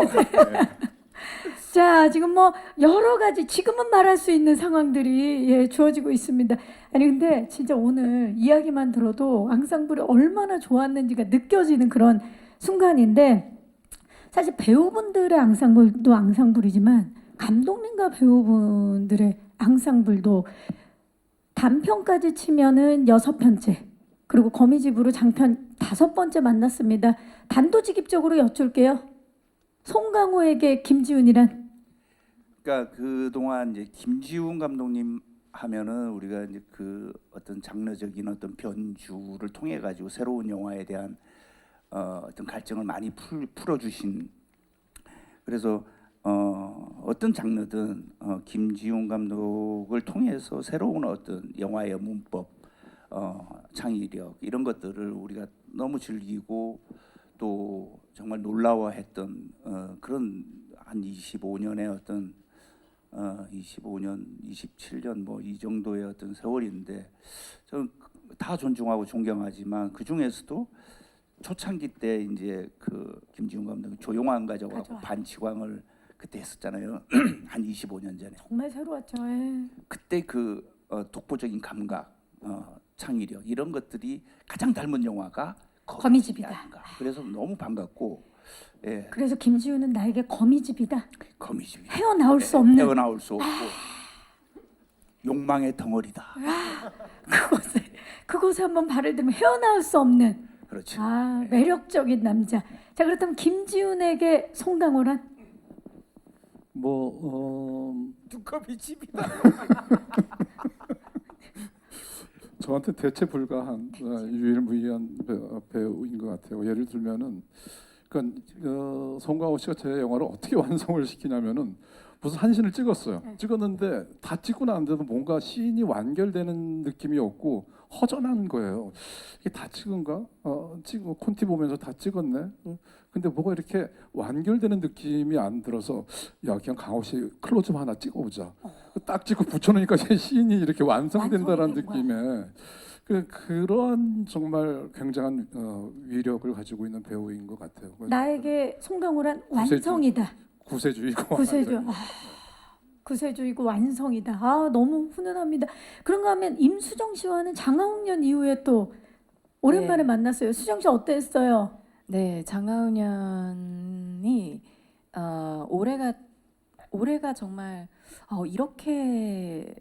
자, 지금 여러 가지 지금은 말할 수 있는 상황들이 주어지고 있습니다. 아니 근데 진짜 오늘 이야기만 들어도 앙상블이 얼마나 좋았는지가 느껴지는 그런 순간인데 사실 배우분들의 앙상블도 앙상블이지만 감독님과 배우분들의 앙상블도 단편까지 치면은 6편째 그리고 거미집으로 장편 5번째 만났습니다. 단도직입적으로 여쭐게요. 송강호에게 김지훈이란? 그러니까 그 동안 이제 김지훈 감독님 하면은 우리가 이제 그 어떤 장르적인 어떤 변주를 통해 가지고 새로운 영화에 대한 어떤 갈증을 많이 풀어주신 그래서 어떤 장르든 김지훈 감독을 통해서 새로운 어떤 영화의 문법, 창의력 이런 것들을 우리가 너무 즐기고 또 정말 놀라워했던 그런 한 25년의 어떤 25년, 27년 이 정도의 어떤 세월인데 저는 다 존중하고 존경하지만 그 중에서도 초창기 때 이제 그 김지훈 감독이 조용한 가족하고 반치광을 그때 했었잖아요. 한 25년 전에. 정말 새로웠죠. 예. 그때 그 독보적인 감각, 창의력 이런 것들이 가장 닮은 영화가 거미집이다. 아닌가. 그래서 너무 반갑고, 예, 그래서 김지훈은 나에게 거미집이다. 거미집이 헤어나올 수 없는 헤어나올 수 없고 욕망의 덩어리다. 그곳에 한번 발을 들면 헤어나올 수 없는 그렇죠. 매력적인 남자. 자 그렇다면 김지훈에게 송강호란? 거미집이다. 저한테 대체 불가한 유일무이한 배우인 것 같아요. 예를 들면은 그러니까 송강호 씨가 제 영화를 어떻게 완성을 시키냐면은 무슨 한 씬을 찍었어요. 찍었는데 다 찍고 나는데도 뭔가 씬이 완결되는 느낌이 없고 허전한 거예요. 이게 다 찍은가? 찍고 콘티 보면서 다 찍었네. 근데 뭐가 이렇게 완결되는 느낌이 안 들어서 야 그냥 강호 씨 클로즈업 하나 찍어보자. 딱 찍고 붙여놓으니까 제 씬이 이렇게 완성된다라는 완성이 된 느낌에 그러한 정말 굉장한 위력을 가지고 있는 배우인 것 같아요. 나에게 송강호란 구세주. 완성이다. 구세주의고 구세주. 구세주이고 완성이다. 아 너무 훈훈합니다. 그런가 하면 임수정 씨와는 장하홍련 이후에 또 오랜만에 네. 만났어요. 수정 씨 어땠어요? 네, 장하은연이 올해가 정말 이렇게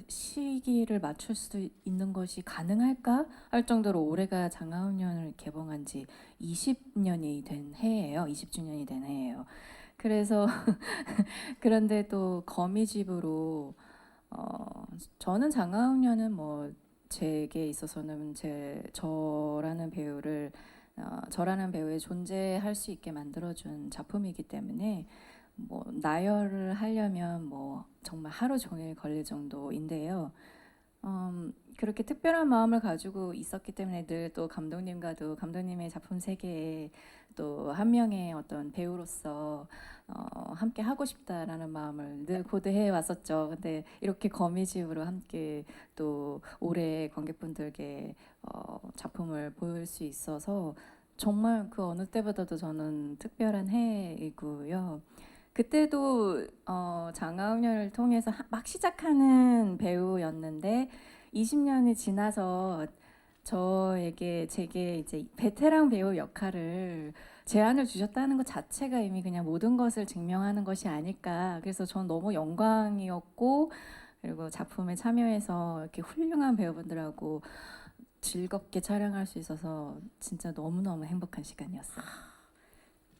시기를 맞출 수 있는 것이 가능할까 할 정도로 올해가 장하은연을 개봉한 지 20년이 된 해예요. 20주년이 된 해예요. 그래서 그런데 또 거미집으로 저는 장하은연은 뭐 제게 있어서는 저라는 배우를 저라는 배우의 존재할 수 있게 만들어준 작품이기 때문에 뭐 나열을 하려면 뭐 정말 하루 종일 걸릴 정도인데요. 그렇게 특별한 마음을 가지고 있었기 때문에 늘 또 감독님과도 감독님의 작품 세계에 또 한 명의 어떤 배우로서 함께 하고 싶다라는 마음을 늘 고대해 왔었죠. 근데 이렇게 거미집으로 함께 또 올해 관객분들께 작품을 보일 수 있어서 정말 그 어느 때보다도 저는 특별한 해이고요. 그때도 장하은연을 통해서 막 시작하는 배우였는데 20년이 지나서 제게 이제 베테랑 배우 역할을 제안을 주셨다는 것 자체가 이미 그냥 모든 것을 증명하는 것이 아닐까. 그래서 전 너무 영광이었고 그리고 작품에 참여해서 이렇게 훌륭한 배우분들하고 즐겁게 촬영할 수 있어서 진짜 너무너무 행복한 시간이었어요.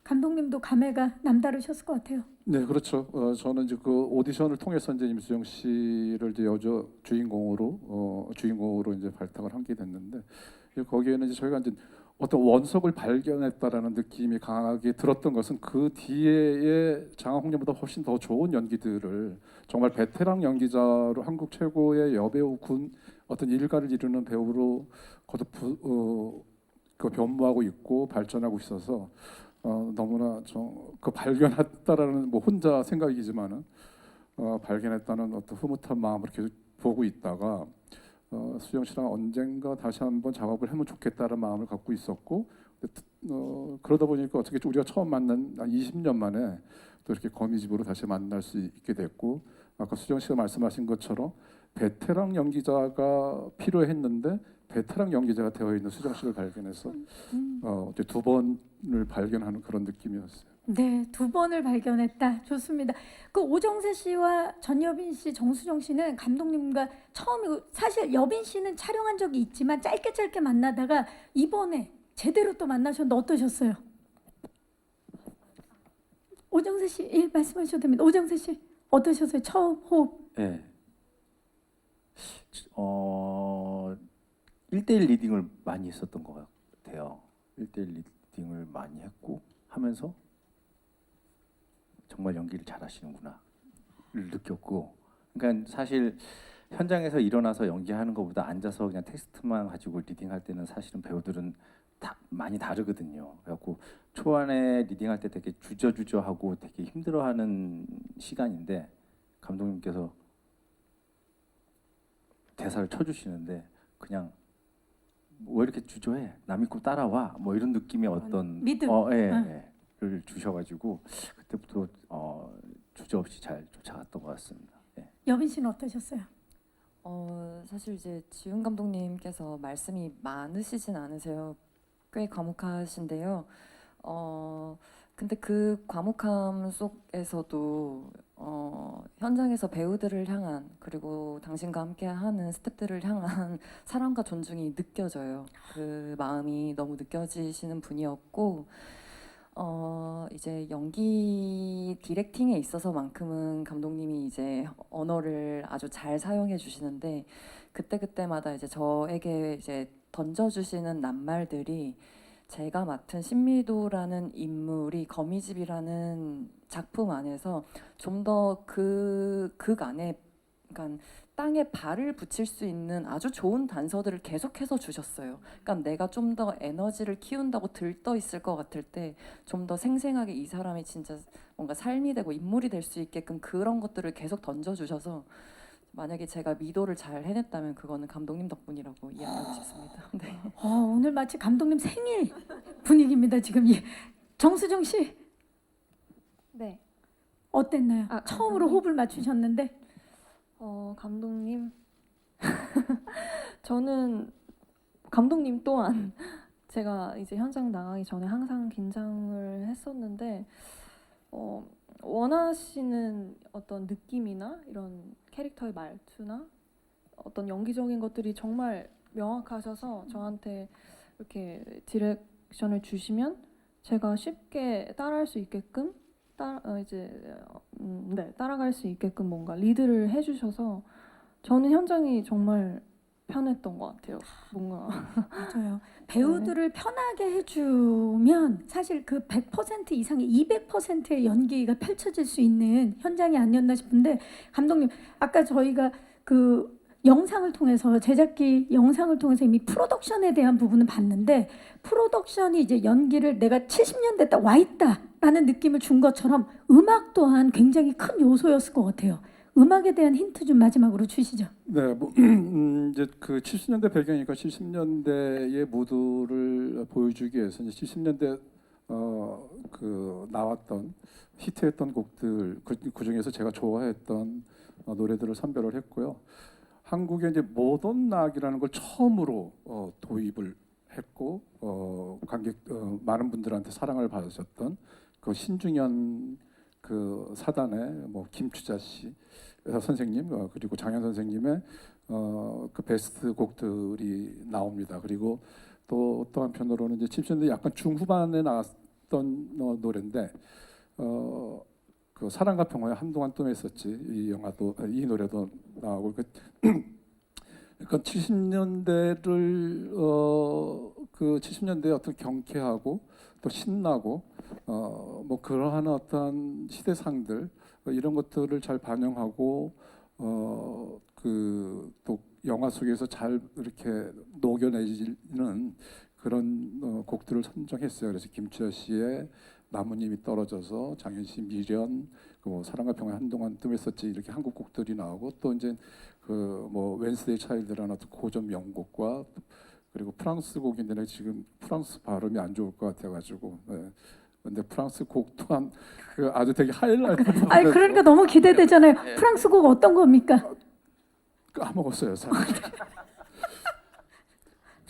감독님도 감회가 남다르셨을 것 같아요. 네, 그렇죠. 저는 이제 그 오디션을 통해서 이제 임수정 씨를 이제 여자 주인공으로 이제 발탁을 하게 됐는데 거기에는 이제 저희가 이제 어떤 원석을 발견했다라는 느낌이 강하게 들었던 것은 그 뒤에 장하홍련보다 훨씬 더 좋은 연기들을 정말 베테랑 연기자로 한국 최고의 여배우 군 어떤 일가를 이루는 배우로 거듭 그 변모하고 있고 발전하고 있어서 너무나 그 발견했다라는 뭐 혼자 생각이지만은 발견했다는 어떤 흐뭇한 마음으로 계속 보고 있다가 수정 씨랑 언젠가 다시 한번 작업을 하면 좋겠다는 마음을 갖고 있었고 그러다 보니까 어떻게 우리가 처음 만난 20년 만에 또 이렇게 거미집으로 다시 만날 수 있게 됐고 아까 수정 씨가 말씀하신 것처럼 베테랑 연기자가 필요했는데 베테랑 연기자가 되어 있는 수정 씨를 발견해서 이제 두 번을 발견하는 그런 느낌이었어요. 네, 두 번을 발견했다. 좋습니다. 그 오정세 씨와 전여빈 씨, 정수정 씨는 감독님과 처음이고 사실 여빈 씨는 촬영한 적이 있지만 짧게 만나다가 이번에 제대로 또 만나셨는데 어떠셨어요? 오정세 씨, 예, 말씀하셔도 됩니다. 오정세 씨 어떠셨어요? 처음 호흡. 네. 1대1 리딩을 많이 했었던 것 같아요. 1대1 리딩을 많이 했고 하면서 정말 연기를 잘하시는구나를 느꼈고, 그러니까 사실 현장에서 일어나서 연기하는 것보다 앉아서 그냥 텍스트만 가지고 리딩할 때는 사실은 배우들은 다 많이 다르거든요. 그래갖고 초반에 리딩할 때 되게 주저하고 되게 힘들어하는 시간인데 감독님께서 대사를 쳐주시는데 그냥 왜 이렇게 주저해? 남 믿고 따라와. 뭐 이런 느낌의 어떤 믿음. 를 주셔가지고 그때부터 주저없이 잘 쫓아갔던 것 같습니다. 예. 여빈 씨는 어떠셨어요? 사실 이제 지훈 감독님께서 말씀이 많으시진 않으세요. 꽤 과묵하신데요. 근데 그 과묵함 속에서도 현장에서 배우들을 향한 그리고 당신과 함께하는 스태프들을 향한 사랑과 존중이 느껴져요. 그 마음이 너무 느껴지시는 분이었고 이제 연기 디렉팅에 있어서만큼은 감독님이 이제 언어를 아주 잘 사용해 주시는데 그때마다 이제 저에게 이제 던져주시는 낱말들이 제가 맡은 신미도라는 인물이 거미집이라는 작품 안에서 좀 더 극 안에, 그러니까 땅에 발을 붙일 수 있는 아주 좋은 단서들을 계속해서 주셨어요. 그러니까 내가 좀 더 에너지를 키운다고 들떠 있을 것 같을 때 좀 더 생생하게 이 사람이 진짜 뭔가 삶이 되고 인물이 될 수 있게끔 그런 것들을 계속 던져주셔서 만약에 제가 미도를 잘 해냈다면 그거는 감독님 덕분이라고 이야기하고 싶습니다. 네. 오늘 마치 감독님 생일 분위기입니다. 지금 정수정 씨 네. 어땠나요? 아, 처음으로 감독님. 호흡을 맞추셨는데 감독님. 저는 감독님 또한 제가 이제 현장 나가기 전에 항상 긴장을 했었는데 원하시는 어떤 느낌이나 이런 캐릭터의 말투나 어떤 연기적인 것들이 정말 명확하셔서 저한테 이렇게 디렉션을 주시면 제가 쉽게 따라할 수 있게끔 따라갈 수 있게끔 뭔가 리드를 해주셔서 저는 현장이 정말 편했던 것 같아요. 뭔가 맞아요. 배우들을 편하게 해주면 사실 그 100% 이상의 200%의 연기가 펼쳐질 수 있는 현장이 아니었나 싶은데 감독님 아까 저희가 그 영상을 통해서 제작기 영상을 통해서 이미 프로덕션에 대한 부분은 봤는데 프로덕션이 이제 연기를 내가 70년대 딱 와 있다라는 느낌을 준 것처럼 음악 또한 굉장히 큰 요소였을 것 같아요. 음악에 대한 힌트 좀 마지막으로 주시죠. 네, 뭐 이제 그 70년대 배경이니까 70년대의 무드를 보여주기 위해서 이제 70년대 그 나왔던 히트했던 곡들 그 중에서 제가 좋아했던 노래들을 선별을 했고요. 한국에 이제 모던 락이라는 걸 처음으로 도입을 했고 관객 많은 분들한테 사랑을 받으셨던 그 신중현 그 사단의 뭐 김추자 씨 선생님 그리고 장현 선생님의 그 베스트 곡들이 나옵니다. 그리고 또 한편으로는 이제 70년대 약간 중후반에 나왔던 노래인데 그 사랑과 평화에 한동안 뜸했었지 이 영화도 이 노래도 나오고 그러니까 70년대를 그 70년대의 어떤 경쾌하고 또 신나고 뭐 그러한 어떤 시대상들 이런 것들을 잘 반영하고 그 또 영화 속에서 잘 이렇게 녹여내지는 그런 곡들을 선정했어요. 그래서 김추자 씨의 나뭇잎이 떨어져서, 장현 씨 미련, 그 사랑과 평화에 한동안 뜸했었지 이렇게 한국 곡들이 나오고 또 이제 그 뭐 웬스데이 차일드라는 어떤 고전 명곡과 그리고 프랑스 곡인데 지금 프랑스 발음이 안 좋을 것 같아가지고. 네. 근데 프랑스 곡 또한 그 아주 되게 하이라이트. 아니 그러니까 너무 기대되잖아요. 네. 프랑스 곡 어떤 겁니까? 까먹었어요, 사실.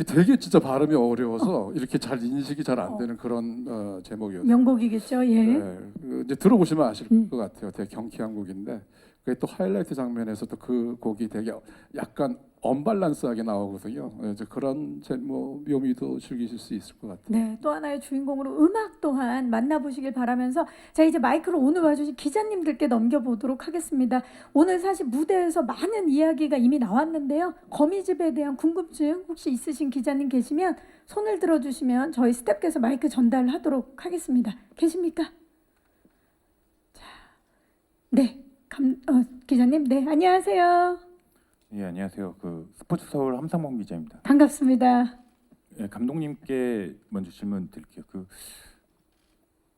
되게 진짜 발음이 어려워서 이렇게 잘 인식이 잘 안 되는 그런 제목이었어요. 명곡이겠죠. 예. 네, 그 이제 들어보시면 아실 것 같아요. 되게 경쾌한 곡인데 그게 또 하이라이트 장면에서 또 그 곡이 되게 약간 언밸런스하게 나오거든요. 이제 그런 뭐 묘미도 즐기실 수 있을 것 같아요. 네, 또 하나의 주인공으로 음악 또한 만나보시길 바라면서 자 이제 마이크를 오늘 와주신 기자님들께 넘겨보도록 하겠습니다. 오늘 사실 무대에서 많은 이야기가 이미 나왔는데요. 거미집에 대한 궁금증 혹시 있으신 기자님 계시면 손을 들어주시면 저희 스태프께서 마이크 전달하도록 하겠습니다. 계십니까? 자, 네, 기자님, 네, 안녕하세요. 예, 안녕하세요. 그 스포츠 서울 함상범 기자입니다. 반갑습니다. 예, 감독님께 먼저 질문 드릴게요. 그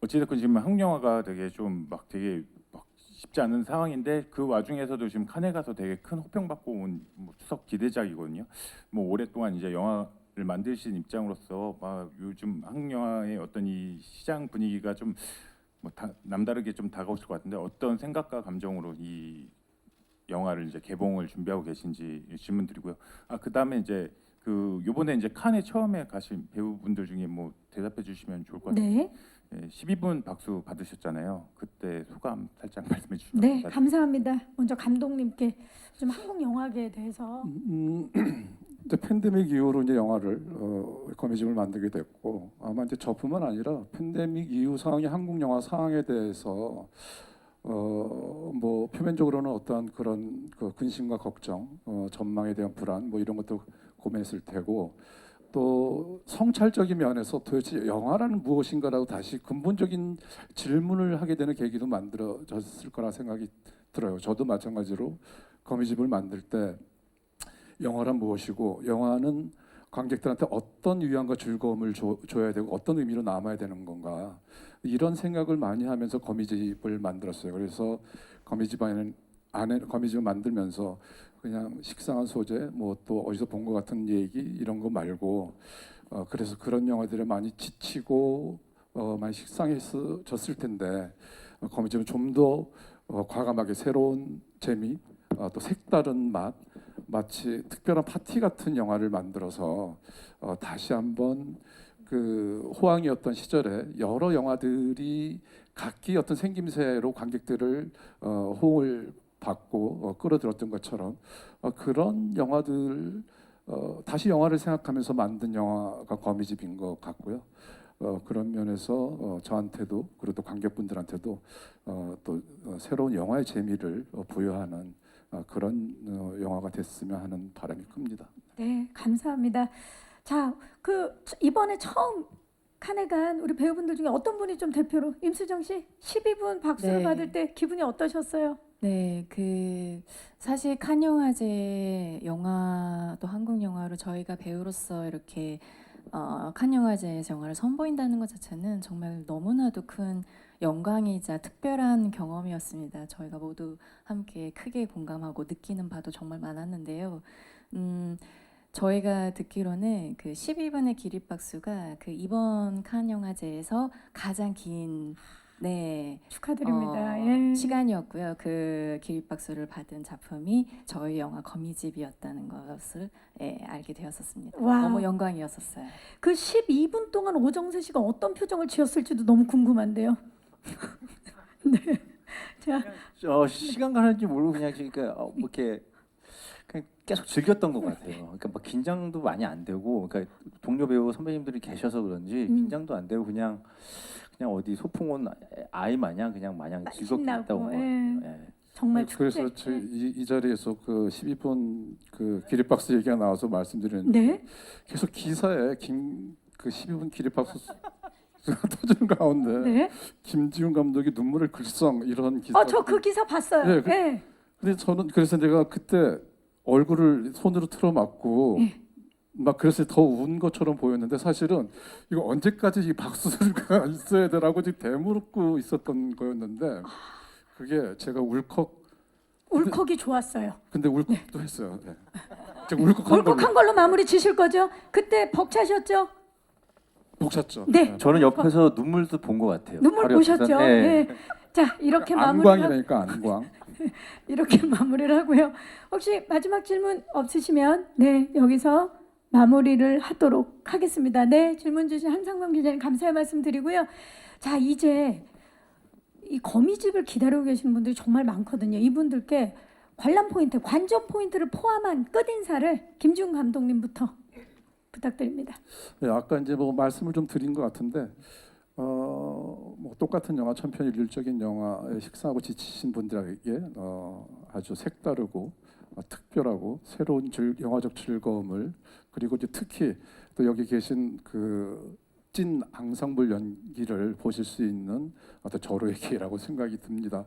어찌됐건 지금 한국 영화가 되게 좀 막 되게 막 쉽지 않은 상황인데 그 와중에서도 지금 칸에 가서 되게 큰 호평받고 온 뭐 수석 기대작이거든요. 뭐 오랫동안 이제 영화를 만드신 입장으로서 막 요즘 한국 영화의 어떤 이 시장 분위기가 좀 뭐 남다르게 좀 다가오실 것 같은데 어떤 생각과 감정으로 이 영화를 이제 개봉을 준비하고 계신지 질문 드리고요. 그다음에 이제 그 요번에 이제 칸에 처음에 가신 배우분들 중에 뭐 대답해 주시면 좋을 것 같아요. 네, 예, 12분 박수 받으셨잖아요. 그때 소감 살짝 말씀해 주시면 네, 감사드립니다. 감사합니다. 먼저 감독님께 좀 한국 영화계에 대해서 이제 팬데믹 이후로 이제 영화를 거미집을 만들게 됐고 아마 이제 저뿐만 아니라 팬데믹 이후 상황이 한국 영화 상황에 대해서 뭐 표면적으로는 어떠한 그런 그 근심과 걱정, 전망에 대한 불안 뭐 이런 것도 고민했을 테고 또 성찰적인 면에서 도대체 영화라는 무엇인가라고 다시 근본적인 질문을 하게 되는 계기도 만들어졌을 거라 생각이 들어요. 저도 마찬가지로 거미집을 만들 때 영화란 무엇이고 영화는 관객들한테 어떤 유형과 즐거움을 줘야 되고 어떤 의미로 남아야 되는 건가 이런 생각을 많이 하면서 거미집을 만들었어요. 그래서 거미집을 만들면서 그냥 식상한 소재 뭐 또 어디서 본 것 같은 얘기 이런 거 말고 그래서 그런 영화들에 많이 지치고 많이 식상해졌을 텐데 거미집은 좀 더 과감하게 새로운 재미 또 색다른 맛 마치 특별한 파티 같은 영화를 만들어서 다시 한번 그 호황이었던 시절에 여러 영화들이 각기 어떤 생김새로 관객들을 호응을 받고 끌어들였던 것처럼 그런 영화들 다시 영화를 생각하면서 만든 영화가 거미집인 것 같고요. 그런 면에서 저한테도 그리고 또 관객분들한테도 또 새로운 영화의 재미를 부여하는 그런 영화가 됐으면 하는 바람이 큽니다. 네, 감사합니다. 자, 그 이번에 처음 칸에 간 우리 배우분들 중에 어떤 분이 좀 대표로 임수정 씨 12분 박수를 네. 받을 때 기분이 어떠셨어요? 네, 사실 칸 영화제 영화 또 한국 영화로 저희가 배우로서 이렇게 칸 영화제에서 영화를 선보인다는 것 자체는 정말 너무나도 큰 영광이자 특별한 경험이었습니다. 저희가 모두 함께 크게 공감하고 느끼는 바도 정말 많았는데요. 저희가 듣기로는 그 12분의 기립박수가 그 이번 칸 영화제에서 가장 긴 축하드립니다. 예. 시간이었고요. 그 기립박수를 받은 작품이 저희 영화 거미집이었다는 것을 알게 되었었습니다. 와우. 너무 영광이었었어요. 그 12분 동안 오정세 씨가 어떤 표정을 지었을지도 너무 궁금한데요. 네. 자, 시간 가는지 모르고 그냥 그러니까 뭐 이렇게 그냥 계속 즐겼던 것 같아요. 그러니까 막 긴장도 많이 안 되고, 그러니까 동료 배우 선배님들이 계셔서 그런지 긴장도 안 되고 그냥 어디 소풍 온 아이 마냥 그냥 마냥 즐겁게 신나고, 있다 온 것 같아요. 예. 예. 정말 축제. 그래서 이 자리에서 그 12분 그 기립박수 얘기가 나와서 말씀드리는데 네. 계속 기사에 그 12분 기립박수 터지는 가운데 네. 김지훈 감독이 눈물을 글썽 이런 기사. 저 그 기사 봤어요. 네, 네. 근데 저는 그래서 내가 그때 얼굴을 손으로 틀어막고 막 그래서 더 운 것처럼 보였는데 사실은 이거 언제까지 이 박수가 있어야 되라고 지금 대무릎고 있었던 거였는데 그게 제가 울컥이 좋았어요. 근데 울컥도 했어요. 네. 제가 울컥한 걸로 울컥한 걸로 마무리 지실 거죠? 그때 벅차셨죠? 벅찼죠. 네. 저는 옆에서 눈물도 본 것 같아요. 눈물 바로 옆에서. 보셨죠? 네. 네. 자, 이렇게 마무리를 안광이라니까 안광. 이렇게 마무리를 하고요. 혹시 마지막 질문 없으시면 네, 여기서 마무리를 하도록 하겠습니다. 네, 질문 주신 한상범 기자님 감사의 말씀 드리고요. 자, 이제 이 거미집을 기다리고 계시는 분들이 정말 많거든요. 이분들께 관람 포인트, 관전 포인트를 포함한 끝인사를 김지훈 감독님부터 부탁드립니다. 네, 아까 이제 뭐 말씀을 좀 드린 것 같은데 뭐 똑같은 영화 천편일률적인 영화에 식상하고 지치신 분들에게 아주 색다르고 특별하고 새로운 영화적 즐거움을 그리고 이제 특히 또 여기 계신 그 찐 앙상블 연기를 보실 수 있는 어떤 절호의 기회라고 생각이 듭니다.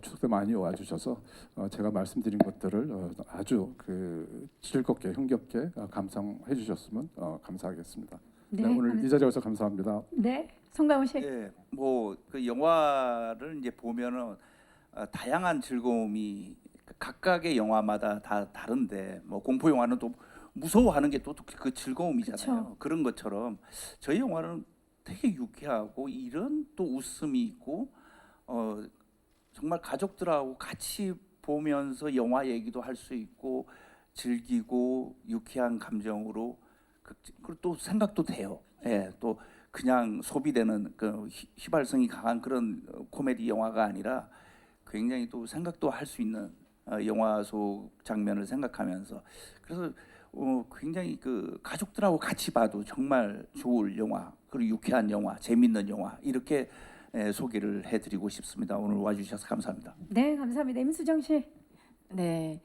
추석 때 많이 와주셔서 제가 말씀드린 것들을 아주 그 즐겁게 흥겹게 감상해 주셨으면 감사하겠습니다. 네, 오늘 이 자리에 와서 감사합니다. 네, 송강호 씨. 예, 뭐 그 영화를 이제 보면은 다양한 즐거움이 각각의 영화마다 다 다른데 뭐 공포 영화는 또 무서워하는 게 또 그 즐거움이잖아요. 그쵸. 그런 것처럼 저희 영화는 되게 유쾌하고 이런 또 웃음이 있고 정말 가족들하고 같이 보면서 영화 얘기도 할 수 있고 즐기고 유쾌한 감정으로 그리고 또 생각도 돼요. 예, 또 그냥 소비되는 그 휘발성이 강한 그런 코미디 영화가 아니라 굉장히 또 생각도 할 수 있는 영화 속 장면을 생각하면서 그래서 굉장히 그 가족들하고 같이 봐도 정말 좋을 영화, 그리고 유쾌한 영화, 재밌는 영화 이렇게 소개를 해드리고 싶습니다. 오늘 와주셔서 감사합니다. 네, 감사합니다. 임수정 씨. 네.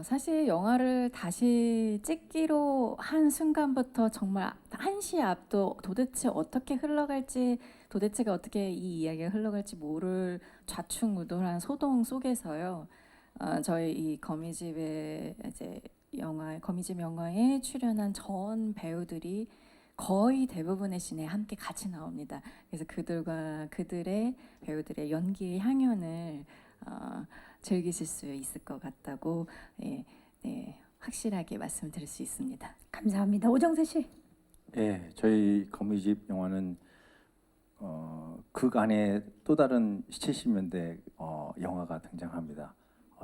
사실 영화를 다시 찍기로 한 순간부터 정말 한시 앞도 도대체 어떻게 흘러갈지, 도대체가 어떻게 이 이야기가 흘러갈지 모를 좌충우돌한 소동 속에서요. 저희 이 거미집의 이제 거미집 영화에 출연한 전 배우들이 거의 대부분의 씬에 함께 같이 나옵니다. 그래서 그들의 배우들의 연기의 향연을 즐기실 수 있을 것 같다고 확실하게 말씀드릴 수 있습니다. 감사합니다. 오정세 씨. 예, 저희 거미집 영화는 극 안에 또 다른 70년대 영화가 등장합니다.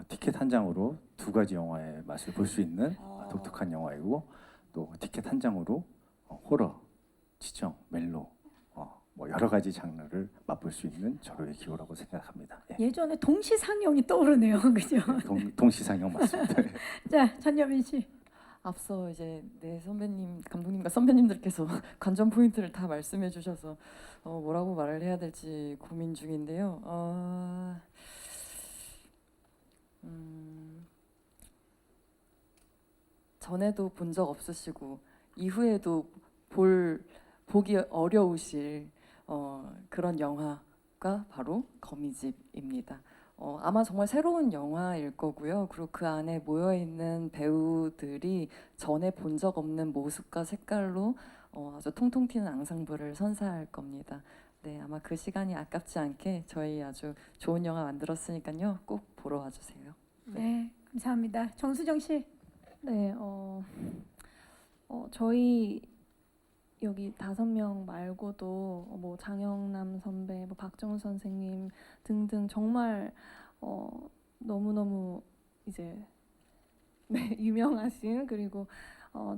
티켓 한 장으로 두 가지 영화의 맛을 볼 수 있는 독특한 영화이고, 또 티켓 한 장으로 호러, 지정, 멜로 뭐 여러 가지 장르를 맛볼 수 있는 절호의 기호라고 생각합니다. 예. 예전에 동시상영이 떠오르네요. 그죠? 동시상영 맞습니다. 자, 전여빈 씨. 앞서 이제 네 선배님, 감독님과 선배님들께서 관전 포인트를 다 말씀해 주셔서 뭐라고 말을 해야 될지 고민 중인데요. 전에도 본 적 없으시고 이후에도 보기 어려우실 그런 영화가 바로 거미집입니다. 아마 정말 새로운 영화일 거고요. 그리고 그 안에 모여 있는 배우들이 전에 본 적 없는 모습과 색깔로 아주 통통 튀는 앙상블을 선사할 겁니다. 네, 아마 그 시간이 아깝지 않게 저희 아주 좋은 영화 만들었으니까요. 꼭 보러 와주세요. 네, 감사합니다. 정수정 씨. 네, 저희 여기 5명 말고도 뭐 장영남 선배, 뭐 박정우 선생님 등등 정말 너무너무 이제 네, 유명하신 그리고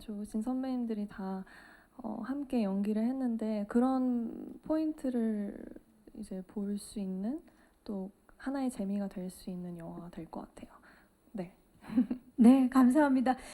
좋으신 선배님들이 다 함께 연기를 했는데, 그런 포인트를 이제 볼 수 있는, 또 하나의 재미가 될 수 있는 영화가 될 것 같아요. 네. 네, 감사합니다.